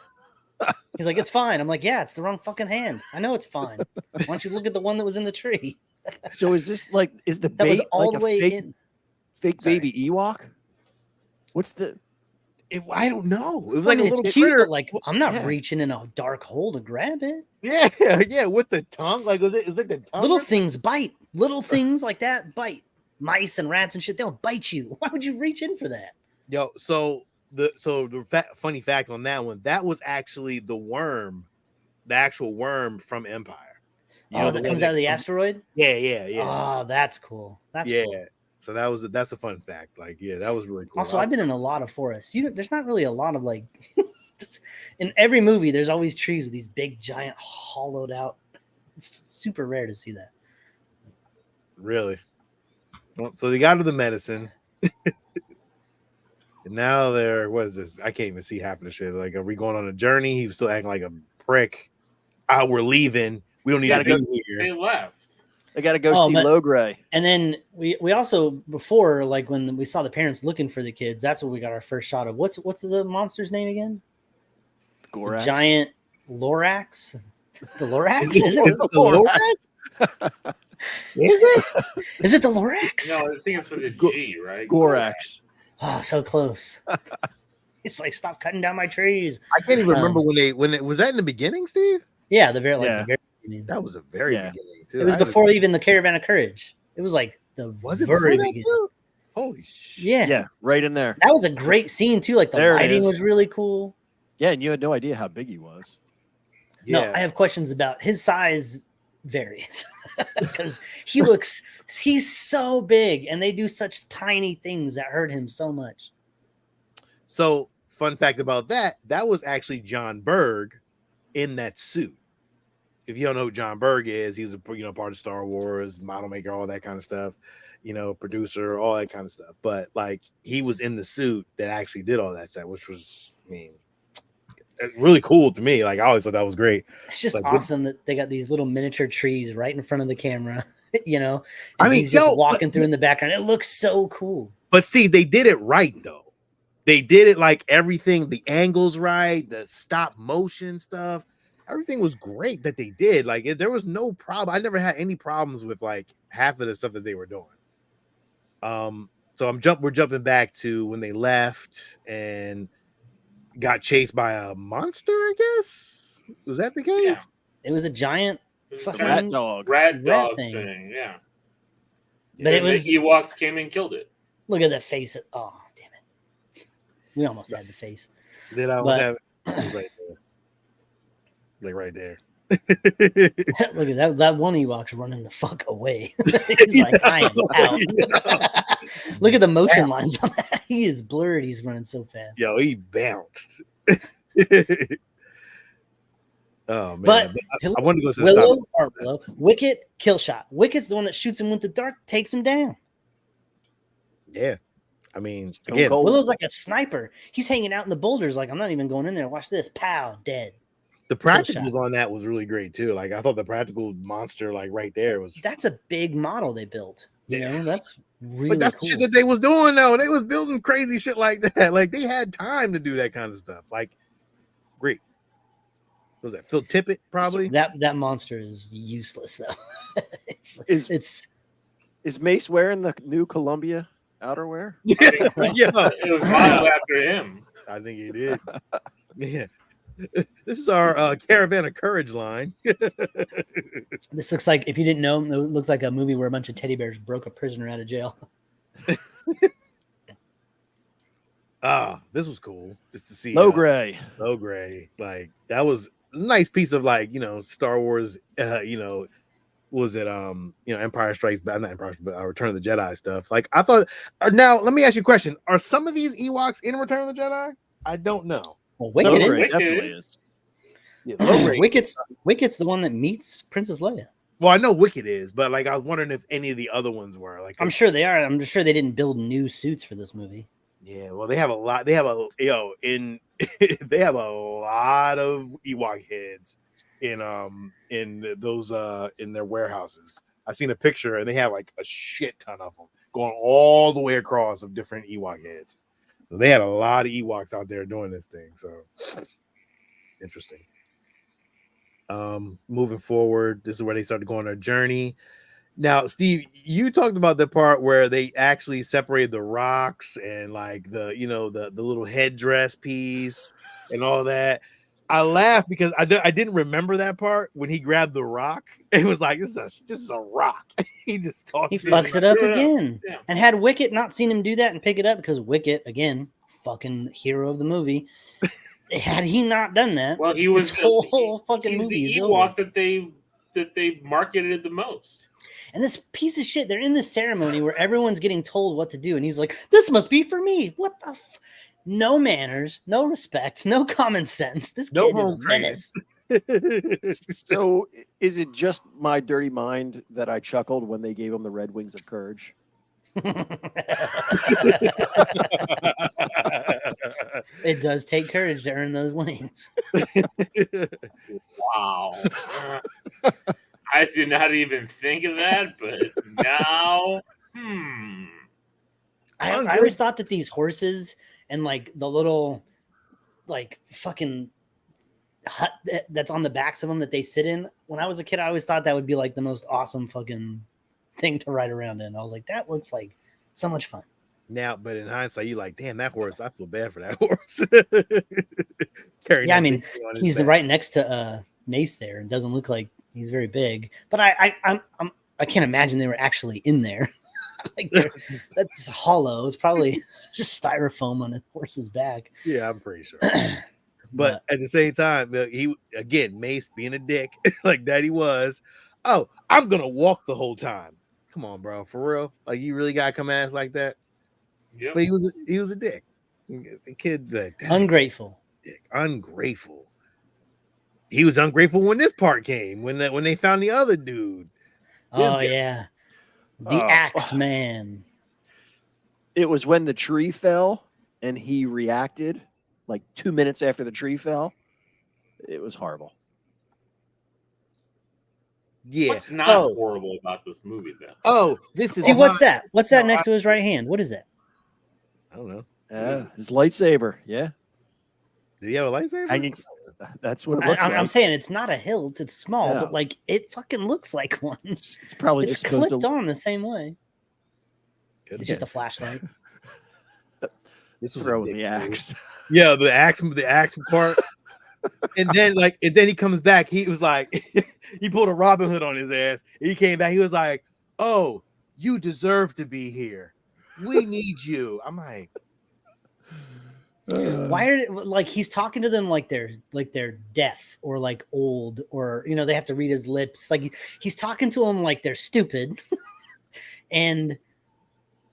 He's like, it's fine. I'm like, yeah, it's the wrong fucking hand. I know it's fine. Why don't you look at the one that was in the tree? So is this like, is the That bait was all like the way in. fake baby Ewok? What's the? I don't know. It was I like mean, a little it's cute, critter. but like, I'm not reaching in a dark hole to grab it. Yeah, with the tongue. Like, is it like the tongue? Little things bite. Little things like that bite. Mice and rats and shit, they'll bite you. Why would you reach in for that? Yo, so the funny fact on that one, that was actually the worm, the actual worm from Empire. That comes out of the asteroid? Yeah. Oh, that's cool. That's cool. So that's a fun fact. Like, yeah, that was really cool. Also, I've been in a lot of forests. There's not really a lot of like in every movie, there's always trees with these big, giant, hollowed out. It's super rare to see that. Really? Well, so they got to the medicine. And now what is this? I can't even see half of the shit. Like, are we going on a journey? He was still acting like a prick. We're leaving. We don't need to be here. They left. I got to go see Logray. And then we also, before, like when we saw the parents looking for the kids, that's when we got our first shot of what's the monster's name again? Gorax. The giant Lorax. The Lorax? Is it the Lorax? Is it the Lorax? No, I think it's with a G, right? Gorax. Oh, so close. It's like, stop cutting down my trees. I can't even remember when it was that in the beginning, Steve? Yeah, the very beginning. That was a very beginning too. It was before even the Caravan of Courage. It was like the very beginning. Holy shit. Yeah, right in there. That was a great scene too. Like the lighting was really cool. Yeah, and you had no idea how big he was. No, I have questions about his size. Varies because he's so big and they do such tiny things that hurt him so much. So, fun fact about that was actually John Berg in that suit. If you don't know who John Berg is, he's a part of Star Wars, model maker, all that kind of stuff, producer, all that kind of stuff. But like, he was in the suit that actually did all that stuff, which was, really cool to me. Like, I always thought that was great. It's just like, awesome that they got these little miniature trees right in front of the camera, and he's just walking through in the background. It looks so cool. But see, they did it right though. They did it like everything, the angles right, the stop motion stuff. Everything was great that they did. Like, there was no problem. I never had any problems with like half of the stuff that they were doing. So we're jumping back to when they left and got chased by a monster, I guess. Was that the case? Yeah. It was a giant fucking rat dog thing. Yeah. But it was the Ewoks came and killed it. Look at that face. Oh, damn it. We almost had the face. Did I have it right there? Like right there. Look at that. That one Ewok's running the fuck away. He's like, I am out. Look at the motion lines on that. He is blurred. He's running so fast. Yo, he bounced. Oh man, but I wanted to go to Willow, Wicket, kill shot. Wicket's the one that shoots him with the dart, takes him down. Yeah, I mean, again, Willow's like a sniper. He's hanging out in the boulders. Like, I'm not even going in there. Watch this. Pow, dead. The practicals on that was really great too. Like, I thought the practical monster, like right there, was. That's a big model they built. You know, that's really. But that's cool. the shit that they was doing though. They was building crazy shit like that. Like, they had time to do that kind of stuff. Like, great. Was that Phil Tippett? Probably. So that monster is useless though. Is Mace wearing the new Columbia outerwear? Yeah, it was modeled after him. I think he did. Yeah. This is our Caravan of Courage line. This looks like, if you didn't know, it looks like a movie where a bunch of teddy bears broke a prisoner out of jail. This was cool just to see Low gray. Like, that was a nice piece of, like, Star Wars. Was it Empire Strikes Back? Not Empire, but Return of the Jedi stuff. Like, I thought. Now, let me ask you a question: are some of these Ewoks in Return of the Jedi? I don't know. Well, Wicket is. Definitely is. Yeah, Wicket's the one that meets Princess Leia. Well, I know Wicket is, but like, I was wondering if any of the other ones were. Like, I'm sure they are. I'm just sure they didn't build new suits for this movie. Yeah, well, they have a lot. They have they have a lot of Ewok heads in those in their warehouses. I seen a picture and they have like a shit ton of them going all the way across of different Ewok heads. So they had a lot of Ewoks out there doing this thing. So interesting. Moving forward, this is where they started going on their journey. Now, Steve, you talked about the part where they actually separated the rocks and like the little headdress piece and all that. I laughed because I didn't remember that part when he grabbed the rock. It was like, this is a rock. He just talked. He fucks it up again. Yeah. And had Wicket not seen him do that and pick it up, because Wicket, again, fucking hero of the movie. Had he not done that, well, he was this whole fucking movie. The Ewok that they marketed the most. And this piece of shit, they're in this ceremony where everyone's getting told what to do, and he's like, "This must be for me." What the? No manners, no respect, no common sense. This kid is a menace. So, is it just my dirty mind that I chuckled when they gave him the Red Wings of Courage? It does take courage to earn those wings. Wow. I did not even think of that, but now, I always thought that these horses and like the little like fucking hut that's on the backs of them that they sit in, when I was a kid, I always thought that would be like the most awesome fucking thing to ride around in. I was like, that looks like so much fun. Now, but in hindsight, you like, damn, that horse. I feel bad for that horse. Yeah, I mean, he's right next to Mace there, and doesn't look like he's very big. But I can't imagine they were actually in there. Like, that's hollow. It's probably just styrofoam on a horse's back. Yeah, I'm pretty sure. But at the same time, Mace being a dick like that he was. Oh, I'm gonna walk the whole time. Come on, bro, for real. Like, you really gotta come at us like that. Yeah, but he was a dick. A kid that ungrateful. Ungrateful. He was ungrateful when this part came. When they found the other dude. Oh yeah, the Axe Man. It was when the tree fell and he reacted like 2 minutes after the tree fell. It was horrible. Yeah. What's not horrible about this movie, though? Oh, this is. See, what's that? What's that next to his right hand? What is that? I don't know. His lightsaber. Yeah. Did he have a lightsaber? Hanging. That's what it looks like. I'm saying it's not a hilt. It's small, but like it fucking looks like one. It's probably just clipped on the same way. It's just a flashlight. This was throwing the axe. Yeah, the axe part. And then he comes back. He was like, he pulled a Robin Hood on his ass. He came back. He was like, "Oh, you deserve to be here. We need you." I'm like, why are like he's talking to them like they're deaf or like old, or they have to read his lips. Like he's talking to them like they're stupid, and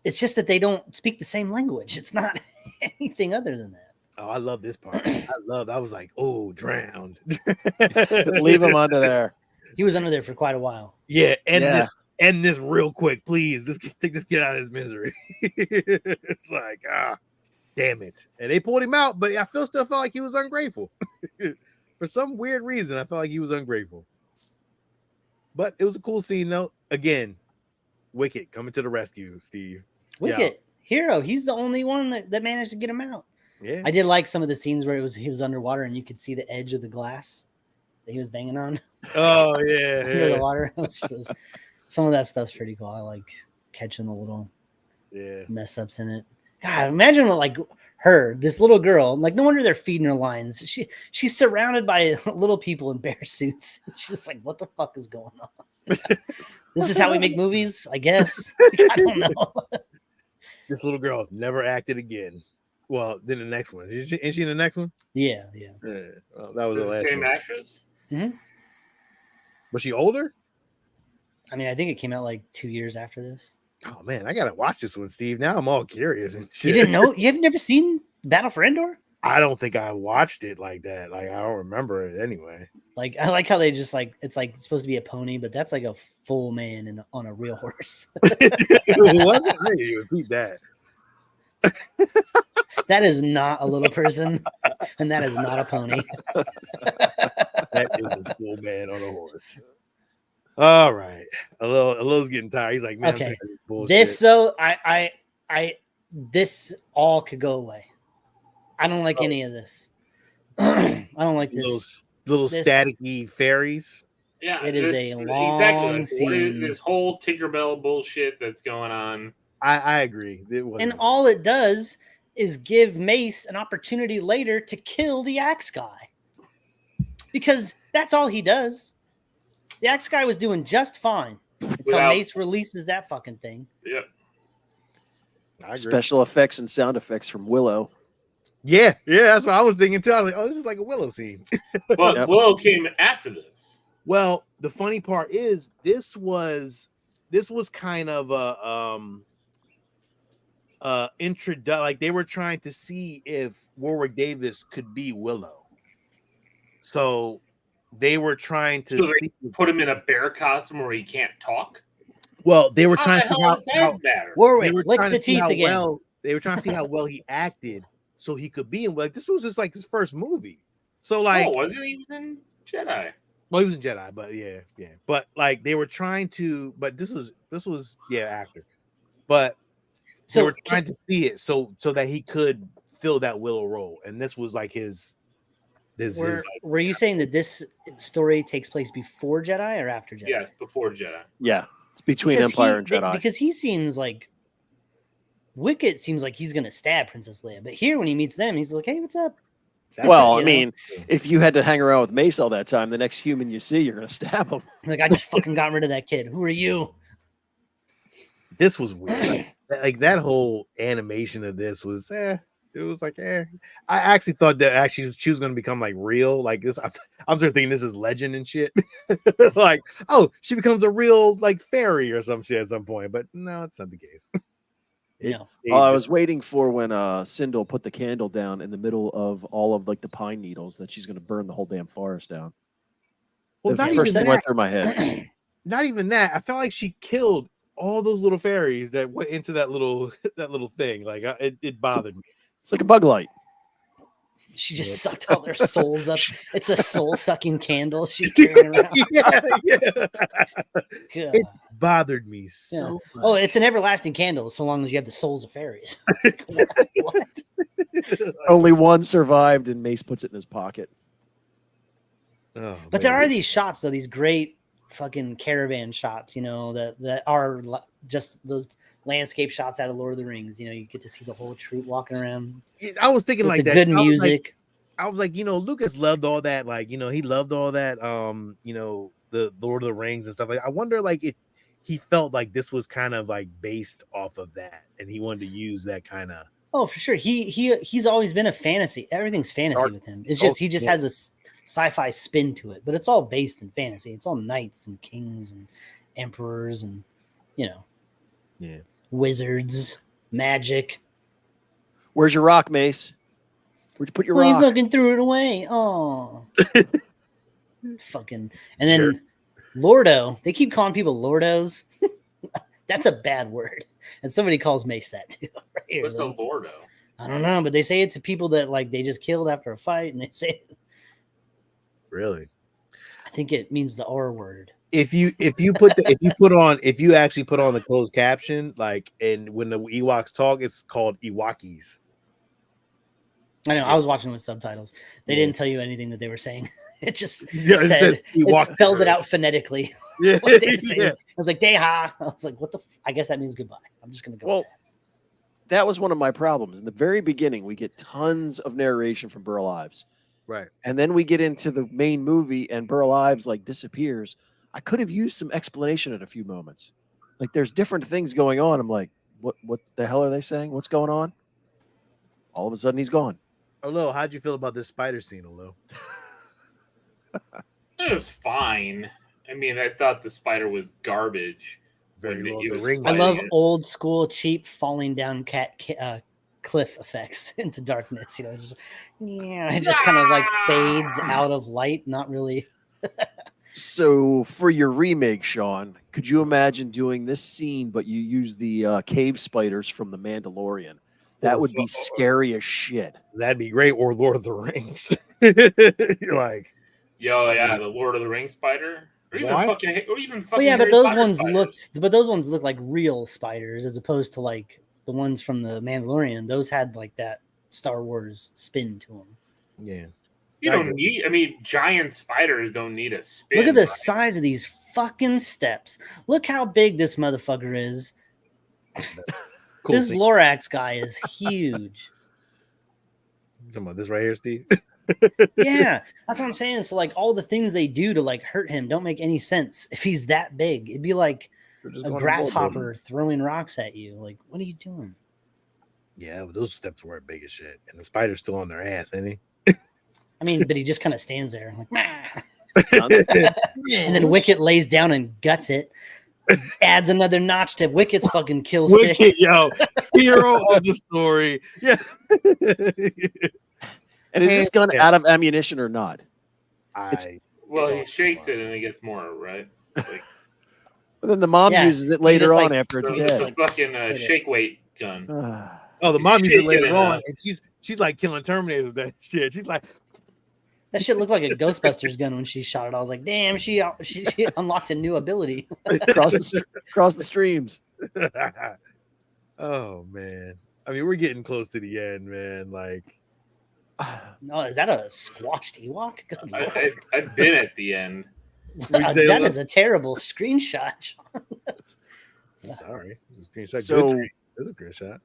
it's just that they don't speak the same language. It's not anything other than that. Oh, I love this part. I was like, oh, drowned. Leave him under there. He was under there for quite a while. Yeah, end this real quick, please. Take this kid out of his misery. It's like, damn it. And they pulled him out, but I still felt like he was ungrateful. For some weird reason, I felt like he was ungrateful. But it was a cool scene, though. Again, Wicket coming to the rescue, Steve. Wicket, hero. He's the only one that managed to get him out. Yeah, I did like some of the scenes where he was underwater and you could see the edge of the glass that he was banging on. Oh yeah, Under the water. Some of that stuff's pretty cool. I like catching the little mess ups in it. God, imagine like this little girl. Like, no wonder they're feeding her lines. She's surrounded by little people in bear suits. She's like, what the fuck is going on? This is how we make movies, I guess. I don't know. This little girl never acted again. Well, then the next one. Is she in the next one? Yeah. Well, that was the same one. actress. Mm-hmm. Was she older? I mean, I think it came out like 2 years after this. Oh man, I gotta watch this one, Steve. Now I'm all curious and shit. You didn't know? You have never seen Battle for Endor? I don't think I watched it like that. Like, I don't remember it anyway. Like, I like how they just like it's supposed to be a pony, but that's like a full man on a real horse. Was it? I didn't even repeat that. That is not a little person, and that is not a pony. That is a full man on a horse. All right, a little's getting tired. He's like, man, okay. I'm tired of this bullshit. This though, this all could go away. I don't like any of this. I don't like this. Little staticky fairies. Yeah, it is a long scene. What is this whole Tinkerbell bullshit that's going on? I agree. And all it does is give Mace an opportunity later to kill the axe guy. Because that's all he does. The axe guy was doing just fine until Mace releases that fucking thing. Yep. Special effects and sound effects from Willow. Yeah, that's what I was thinking too. I was like, oh, this is like a Willow scene. But Willow came after this. Well, the funny part is this was kind of a introduction. Like, they were trying to see if Warwick Davis could be Willow. So they were trying to put him in a bear costume where he can't talk. Well, they were trying to see how Warwick lick the teeth again. They were trying to see how well he acted, so he could be in. Like, this was just like his first movie. So like, wasn't he even Jedi? Well, he was in Jedi, but yeah. But like, they were trying to. But this was actor. But they were trying to see it so that he could fill that Willow role, and this was like his. Were you saying that this story takes place before Jedi or after Jedi? Yes, before Jedi. Yeah, it's between Empire and Jedi. Because he seems like Wicket seems like he's gonna stab Princess Leia, but here when he meets them, he's like, "Hey, what's up?" Well, I mean, if you had to hang around with Mace all that time, the next human you see, you're gonna stab him. Like, I just fucking got rid of that kid. Who are you? This was weird. Like that whole animation of this was. It was like, I actually thought that she was going to become like real. Like this, I'm sort of thinking this is Legend and shit. Like, oh, she becomes a real like fairy or some shit at some point. But no, it's not the case. I was waiting for when Sindel put the candle down in the middle of all of like the pine needles that she's going to burn the whole damn forest down. Well, that was the first thing went through my head. Not even that. I felt like she killed all those little fairies that went into that little thing. Like it bothered me. It's like a bug light. She just sucked all their souls up. It's a soul-sucking candle she's carrying around. It bothered me so much. Oh, it's an everlasting candle so long as you have the souls of fairies. What? Only one survived, and Mace puts it in his pocket. Oh, but there are these shots, though, these great fucking caravan shots, that are just those landscape shots out of Lord of the Rings. You get to see the whole troop walking around. I was thinking like that. Good music. I was like, Lucas loved all that. Like, he loved all that. The Lord of the Rings and stuff. Like, I wonder, like, if he felt like this was kind of like based off of that, and he wanted to use that kind of. Oh, for sure. He's always been a fantasy. Everything's fantasy with him. It's just he just has a sci-fi spin to it, but it's all based in fantasy. It's all knights and kings and emperors and wizards, magic. Where's your rock, Mace? Where'd you put your rock? You fucking threw it away. Oh. Fucking. And then Lordo. They keep calling people Lordos. That's a bad word. And somebody calls Mace that too. Right here. What's a Lordo? I don't know, but they say it's people that like they just killed after a fight, and they say. Really? I think it means the R word. If you actually put on the closed caption, like, and when the Ewoks talk, it's called Ewokis. I know. I was watching with subtitles. They didn't tell you anything that they were saying. It just said it spelled it out phonetically. Yeah, I was like Deha. I was like, what the? I guess that means goodbye. I'm just gonna go. Well, that was one of my problems in the very beginning. We get tons of narration from Burl Ives, right, and then we get into the main movie, and Burl Ives like disappears. I could have used some explanation at a few moments. Like there's different things going on. I'm like, what the hell are they saying? What's going on? All of a sudden he's gone. Olo, how'd you feel about this spider scene, Olo? It was fine. I mean, I thought the spider was garbage. I love old school, cheap falling down cliff effects into darkness. You know, it just kind of like fades out of light. Not really. So for your remake, Sean, could you imagine doing this scene, but you use the cave spiders from The Mandalorian? That would be scary as shit. That'd be great. Or Lord of the Rings. You're like, the Lord of the Rings spider. Or even fucking but those ones looked like real spiders as opposed to like the ones from The Mandalorian. Those had like that Star Wars spin to them. Yeah. You don't need, giant spiders don't need a spin. Look at the size of these fucking steps. Look how big this motherfucker is. Cool, this Lorax guy is huge. You talking about this right here, Steve? Yeah, that's what I'm saying. So like all the things they do to like hurt him don't make any sense if he's that big. It'd be like a grasshopper throwing rocks at you. Like, what are you doing? Yeah, but those steps were big as shit. And the spider's still on their ass, ain't he? But he just kind of stands there like, and then Wicket lays down and guts it. Adds another notch to Wicket's fucking kill stick. Yo, hero of the story. Yeah. And is this gun out of ammunition or not? He shakes it and it gets more, right? Like, and then the mom uses it later on after it's dead. It's a fucking shake weight gun. The mom uses it later on, and she's like killing Terminator with that shit. She's like, that shit looked like a Ghostbusters gun when she shot it. I was like, damn, she unlocked a new ability. Across the streams. Oh man. We're getting close to the end, man. Like, no, is that a squashed Ewok? I've been at the end. That is a terrible screenshot. Sorry. Screenshot. So there's a good shot.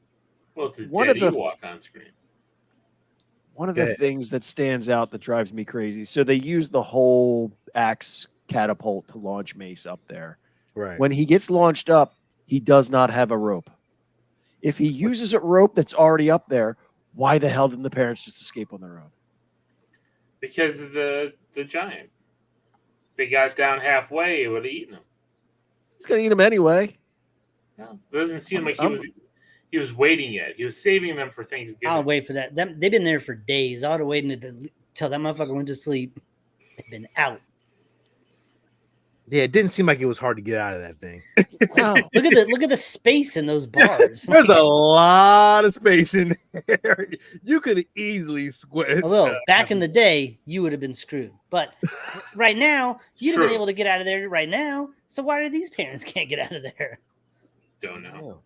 Well, it's a dead Ewok on screen. One of the things that stands out that drives me crazy. So they use the whole axe catapult to launch Mace up there. Right. When he gets launched up, he does not have a rope. If he uses a rope that's already up there, why the hell didn't the parents just escape on their own? Because of the giant. If they got down halfway, it would have eaten him. He's going to eat him anyway. No, it doesn't seem like he was waiting yet. He was saving them for Thanksgiving. I'll wait for that. They've been there for days. I would have waited until that motherfucker went to sleep. They've been out. Yeah, it didn't seem like it was hard to get out of that thing. Wow. Look at the space in those bars. There's a lot of space in there. You could easily squeeze. Although back in the day, you would have been screwed. But right now, you'd have been able to get out of there right now. So why do these parents can't get out of there? Don't know.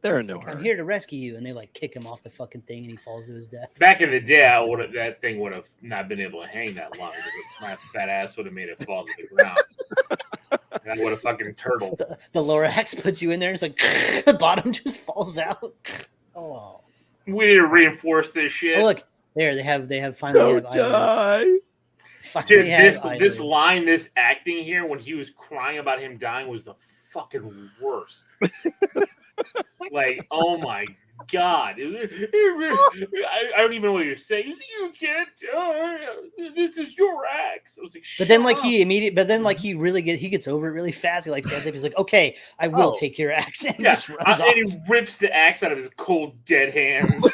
They're in no hurry. I'm here to rescue you, and they like kick him off the fucking thing, and he falls to his death. Back in the day, that thing would have not been able to hang that long. My fat ass would have made it fall to the ground. And I would have fucking turtled. The Lorax puts you in there, and it's like the bottom just falls out. Oh, we need to reinforce this shit. Oh, look there, they have finally have eyelids. Dude, this line, this acting here, when he was crying about him dying, was the fucking worst. Like, oh my God. I don't even know what you're saying. He's like, you can't. This is your axe. I was like, but then like he really gets over it really fast. He like stands up. He's like, okay, I will take your axe. And he just runs off. And he rips the axe out of his cold, dead hands.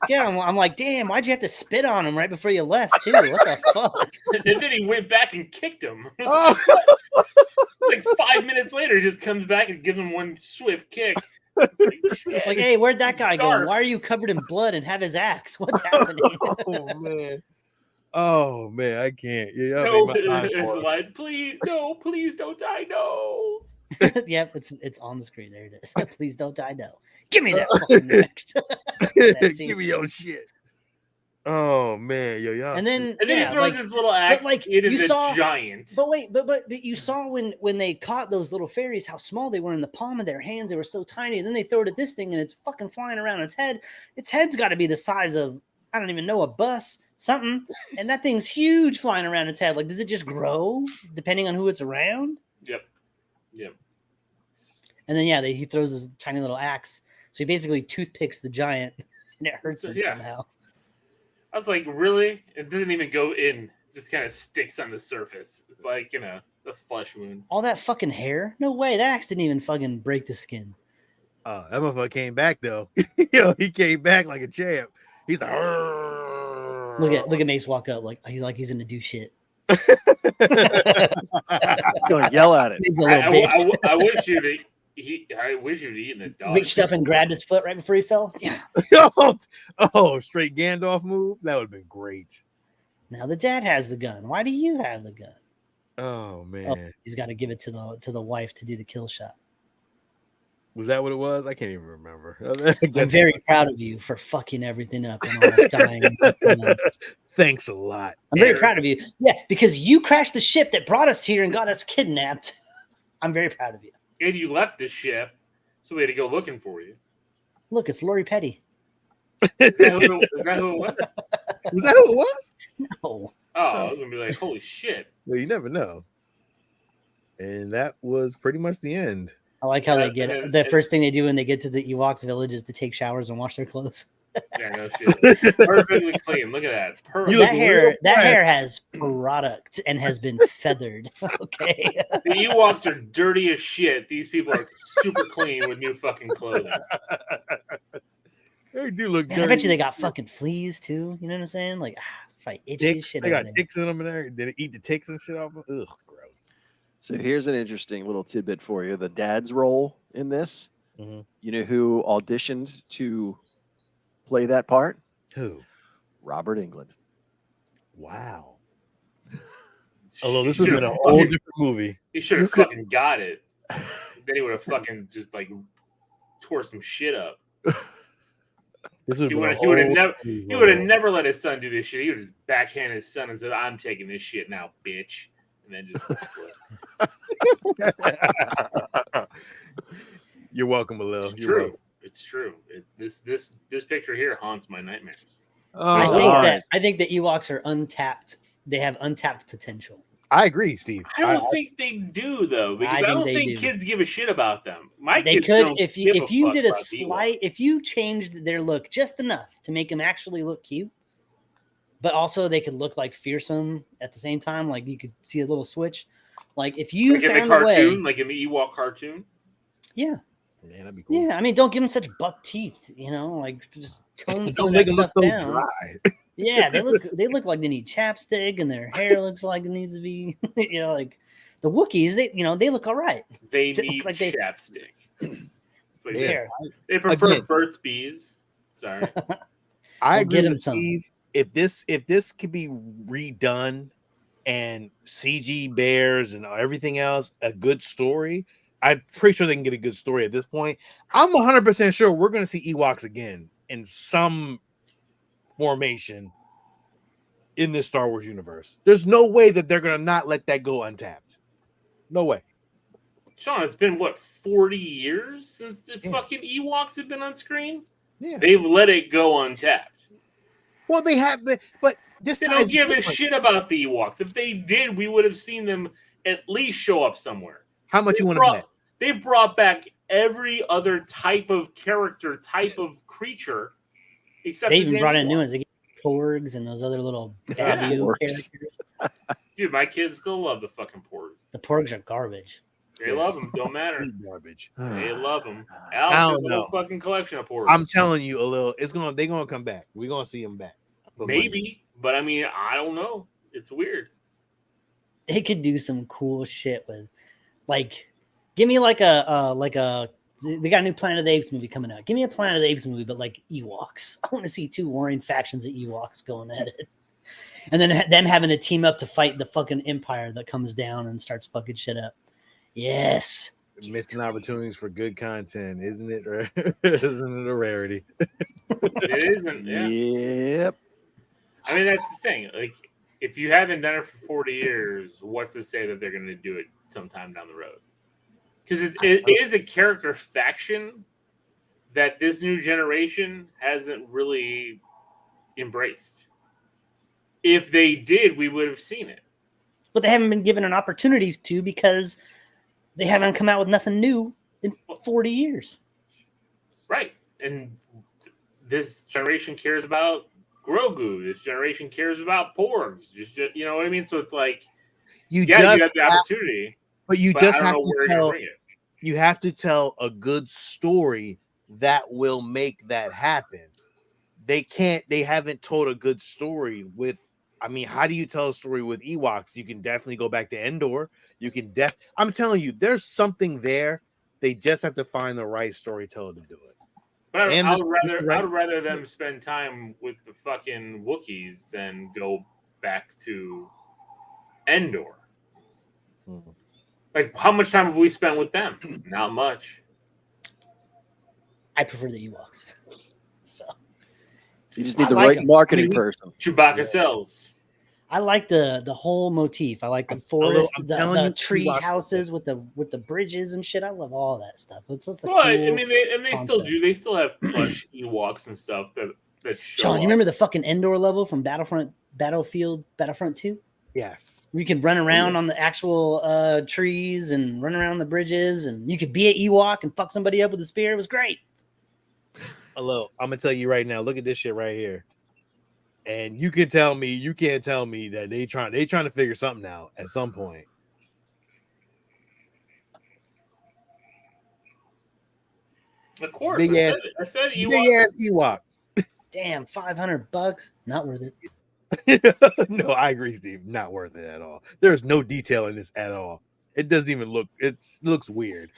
Yeah, I'm like, damn, why'd you have to spit on him right before you left, too? What the fuck? And then he went back and kicked him. Like 5 minutes later, he just comes back and gives him one swift kick. Like, hey, where'd that guy go? Why are you covered in blood and have his axe? What's happening? Oh man, I can't. Yeah, no, it's like, please don't die, no. Yep, it's on the screen. There it is. Please don't die, no. Give me that fucking next. Give me your shit. Oh man, yo. And then he throws his little axe. Like you saw, giant. But wait, but you saw when they caught those little fairies, how small they were in the palm of their hands. They were so tiny. And then they throw it at this thing, and it's fucking flying around its head. Its head's got to be the size of, I don't even know, a bus, something. And that thing's huge flying around its head. Like, does it just grow depending on who it's around? Yep. And then he throws his tiny little axe. So he basically toothpicks the giant, and it hurts him somehow. I was like, really? It doesn't even go in. It just kind of sticks on the surface. It's like, the flesh wound. All that fucking hair? No way. That axe didn't even fucking break the skin. That motherfucker came back, though. He came back like a champ. He's like, look at Mace walk up like he's gonna do shit. He's gonna yell at it. He's a little bitch. I wish you'd eaten a dog. Reached up and grabbed his foot right before he fell. Yeah. Straight Gandalf move. That would have been great. Now the dad has the gun. Why do you have the gun? Oh man, he's got to give it to the wife to do the kill shot. Was that what it was? I can't even remember. I'm very proud of you for fucking everything up and almost dying. Thanks a lot. I'm very proud of you. Yeah, because you crashed the ship that brought us here and got us kidnapped. I'm very proud of you. And you left the ship, so we had to go looking for you. Look, it's Lori Petty. Is that who it was? Was that who it was? No. Oh, I was going to be like, holy shit. Well, you never know. And that was pretty much the end. I like how they get it. The first thing they do when they get to the Ewoks village is to take showers and wash their clothes. Yeah, no shit. Perfectly clean. Look at that. Perfect. That hair has product and has been feathered. Okay. The Ewoks are dirty as shit. These people are super clean with new fucking clothing. They do look dirty. I bet you they got fucking fleas too. You know what I'm saying? Like, probably itchy shit. They got ticks in them and there. Did it eat the ticks and shit off? Ugh, gross. So here's an interesting little tidbit for you. The dad's role in this. Mm-hmm. You know who auditioned to play that part? Who? Robert Englund. Wow. Although this has been a whole different movie. He should have fucking got it. Then he would have fucking just like tore some shit up. He would have never let his son do this shit. He would just backhand his son and said, "I'm taking this shit now, bitch." And then just You're welcome, Alil. It's true. It's true. This picture here haunts my nightmares. I think that Ewoks are untapped. They have untapped potential. I agree, Steve. I don't think they do though, because I don't think kids give a shit about them. They could if you did if you changed their look just enough to make them actually look cute, but also they could look like fearsome at the same time. Like you could see a little switch. Like if you found in the cartoon, like in the Ewok cartoon. Yeah. Man, that'd be cool. Yeah, I mean, don't give them such buck teeth, like just tone some of that stuff down. Dry. Yeah, they look like they need chapstick, and their hair looks like it needs to be, like the Wookiees. They look all right. They need like chapstick. They prefer Burt's Bees. Sorry, I agree with Steve. If this could be redone and CG bears and everything else, a good story. I'm pretty sure they can get a good story at this point. I'm 100% sure we're going to see Ewoks again in some formation in this Star Wars universe. There's no way that they're going to not let that go untapped. No way. Sean, it's been, 40 years since the fucking Ewoks have been on screen? Yeah. They've let it go untapped. Well, they have, but this time... They don't give a shit about the Ewoks. If they did, we would have seen them at least show up somewhere. How much you want to bet? They've brought back every other type of character, type of creature, except they even brought in new ones. They get porgs and those other little babu characters. Dude, my kids still love the fucking porgs. The porgs are garbage. They love them. Don't matter. Garbage. They love them. Alex has a whole fucking collection of porgs. I'm telling you, they're gonna come back. We're gonna see them back. Maybe, but I mean, I don't know. It's weird. They could do some cool shit with, like, give me like a they got a new Planet of the Apes movie coming out. Give me a Planet of the Apes movie, but like Ewoks. I want to see 2 warring factions of Ewoks going at it. And then them having to team up to fight the fucking Empire that comes down and starts fucking shit up. Yes. Missing opportunities for good content, isn't it? Isn't it a rarity? It isn't, yeah. Yep. I mean, that's the thing. Like, if you haven't done it for 40 years, what's to say that they're going to do it sometime down the road? Because it is a character faction that this new generation hasn't really embraced. If they did, we would have seen it. But they haven't been given an opportunity to, because they haven't come out with nothing new in 40 years. Right. And this generation cares about Grogu. This generation cares about porgs. Just you know what I mean? So it's like, you have the opportunity. But you just have to tell. You have to tell a good story that will make that happen. They haven't told a good story with. I mean, how do you tell a story with Ewoks? You can definitely go back to Endor. I'm telling you, there's something there. They just have to find the right storyteller to do it. But I would rather them spend time with the fucking Wookiees than go back to Endor. Mm-hmm. Like, how much time have we spent with them? Not much. I prefer the Ewoks. So you just need the right marketing person. Chewbacca sells. I like the whole motif. I like the forest, the tree houses with the bridges and shit. I love all that stuff. It's just a cool I mean, they still do. They still have plush Ewoks and stuff that show Sean, up. you remember the fucking Endor level from Battlefront 2? Yes. You could run around on the actual trees and run around the bridges, and you could be an Ewok and fuck somebody up with a spear. It was great. Hello, I'm gonna tell you right now. Look at this shit right here, and you can't tell me that they trying to figure something out at some point. Of course, big I said Ewok. Big ass Ewok. Damn, $500, not worth it. No, I agree, Steve. Not worth it at all. There's no detail in this at all. It doesn't even look. It looks weird.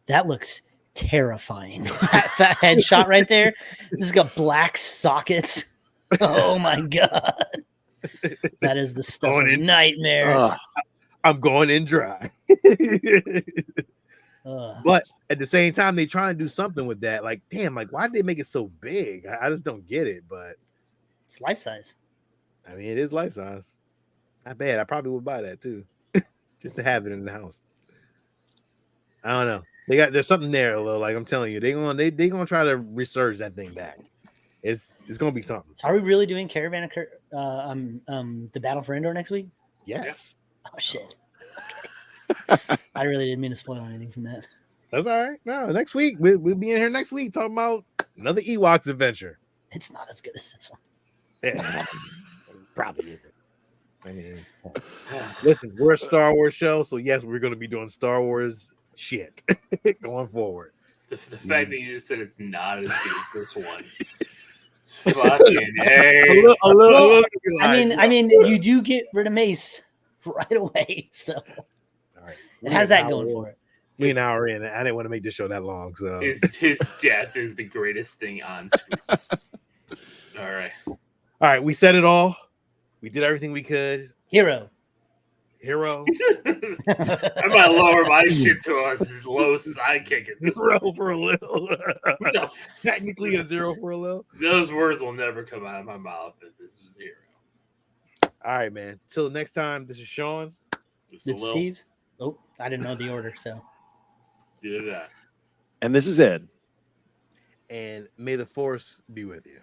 That looks terrifying. that headshot right there. This has got black sockets. Oh my god, that is the stuff of nightmares. I'm going in dry. But at the same time, they trying to do something with that. Like, damn, like why did they make it so big? I just don't get it. But it's life size. I mean, it is life size. Not bad. I probably would buy that too, just to have it in the house. I don't know. There's something there, a little. Like I'm telling you, they gonna try to resurge that thing back. It's gonna be something. So are we really doing Caravan of the Battle for Endor next week? Yes. Oh shit. I really didn't mean to spoil anything from that. That's all right. No, next week we'll be in here next week talking about another Ewoks adventure. It's not as good as this one. Yeah, probably isn't. I mean, listen, we're a Star Wars show, so yes, we're going to be doing Star Wars shit going forward. The fact that you just said it's not as good as this one. Fucking hey. A little I mean, you do get rid of Mace right away, so all right. It has that going for it. We're an hour in. I didn't want to make this show that long, so his death is the greatest thing on screen. All right, we said it all. We did everything we could. Hero. I might lower my shit to a low sidekick. 0 for a little. Technically a 0 for a little. Those words will never come out of my mouth that this is Hero. All right, man. Till next time, this is Sean. This is Steve. Oh, I didn't know the order, so. Do that. And this is Ed. And may the force be with you.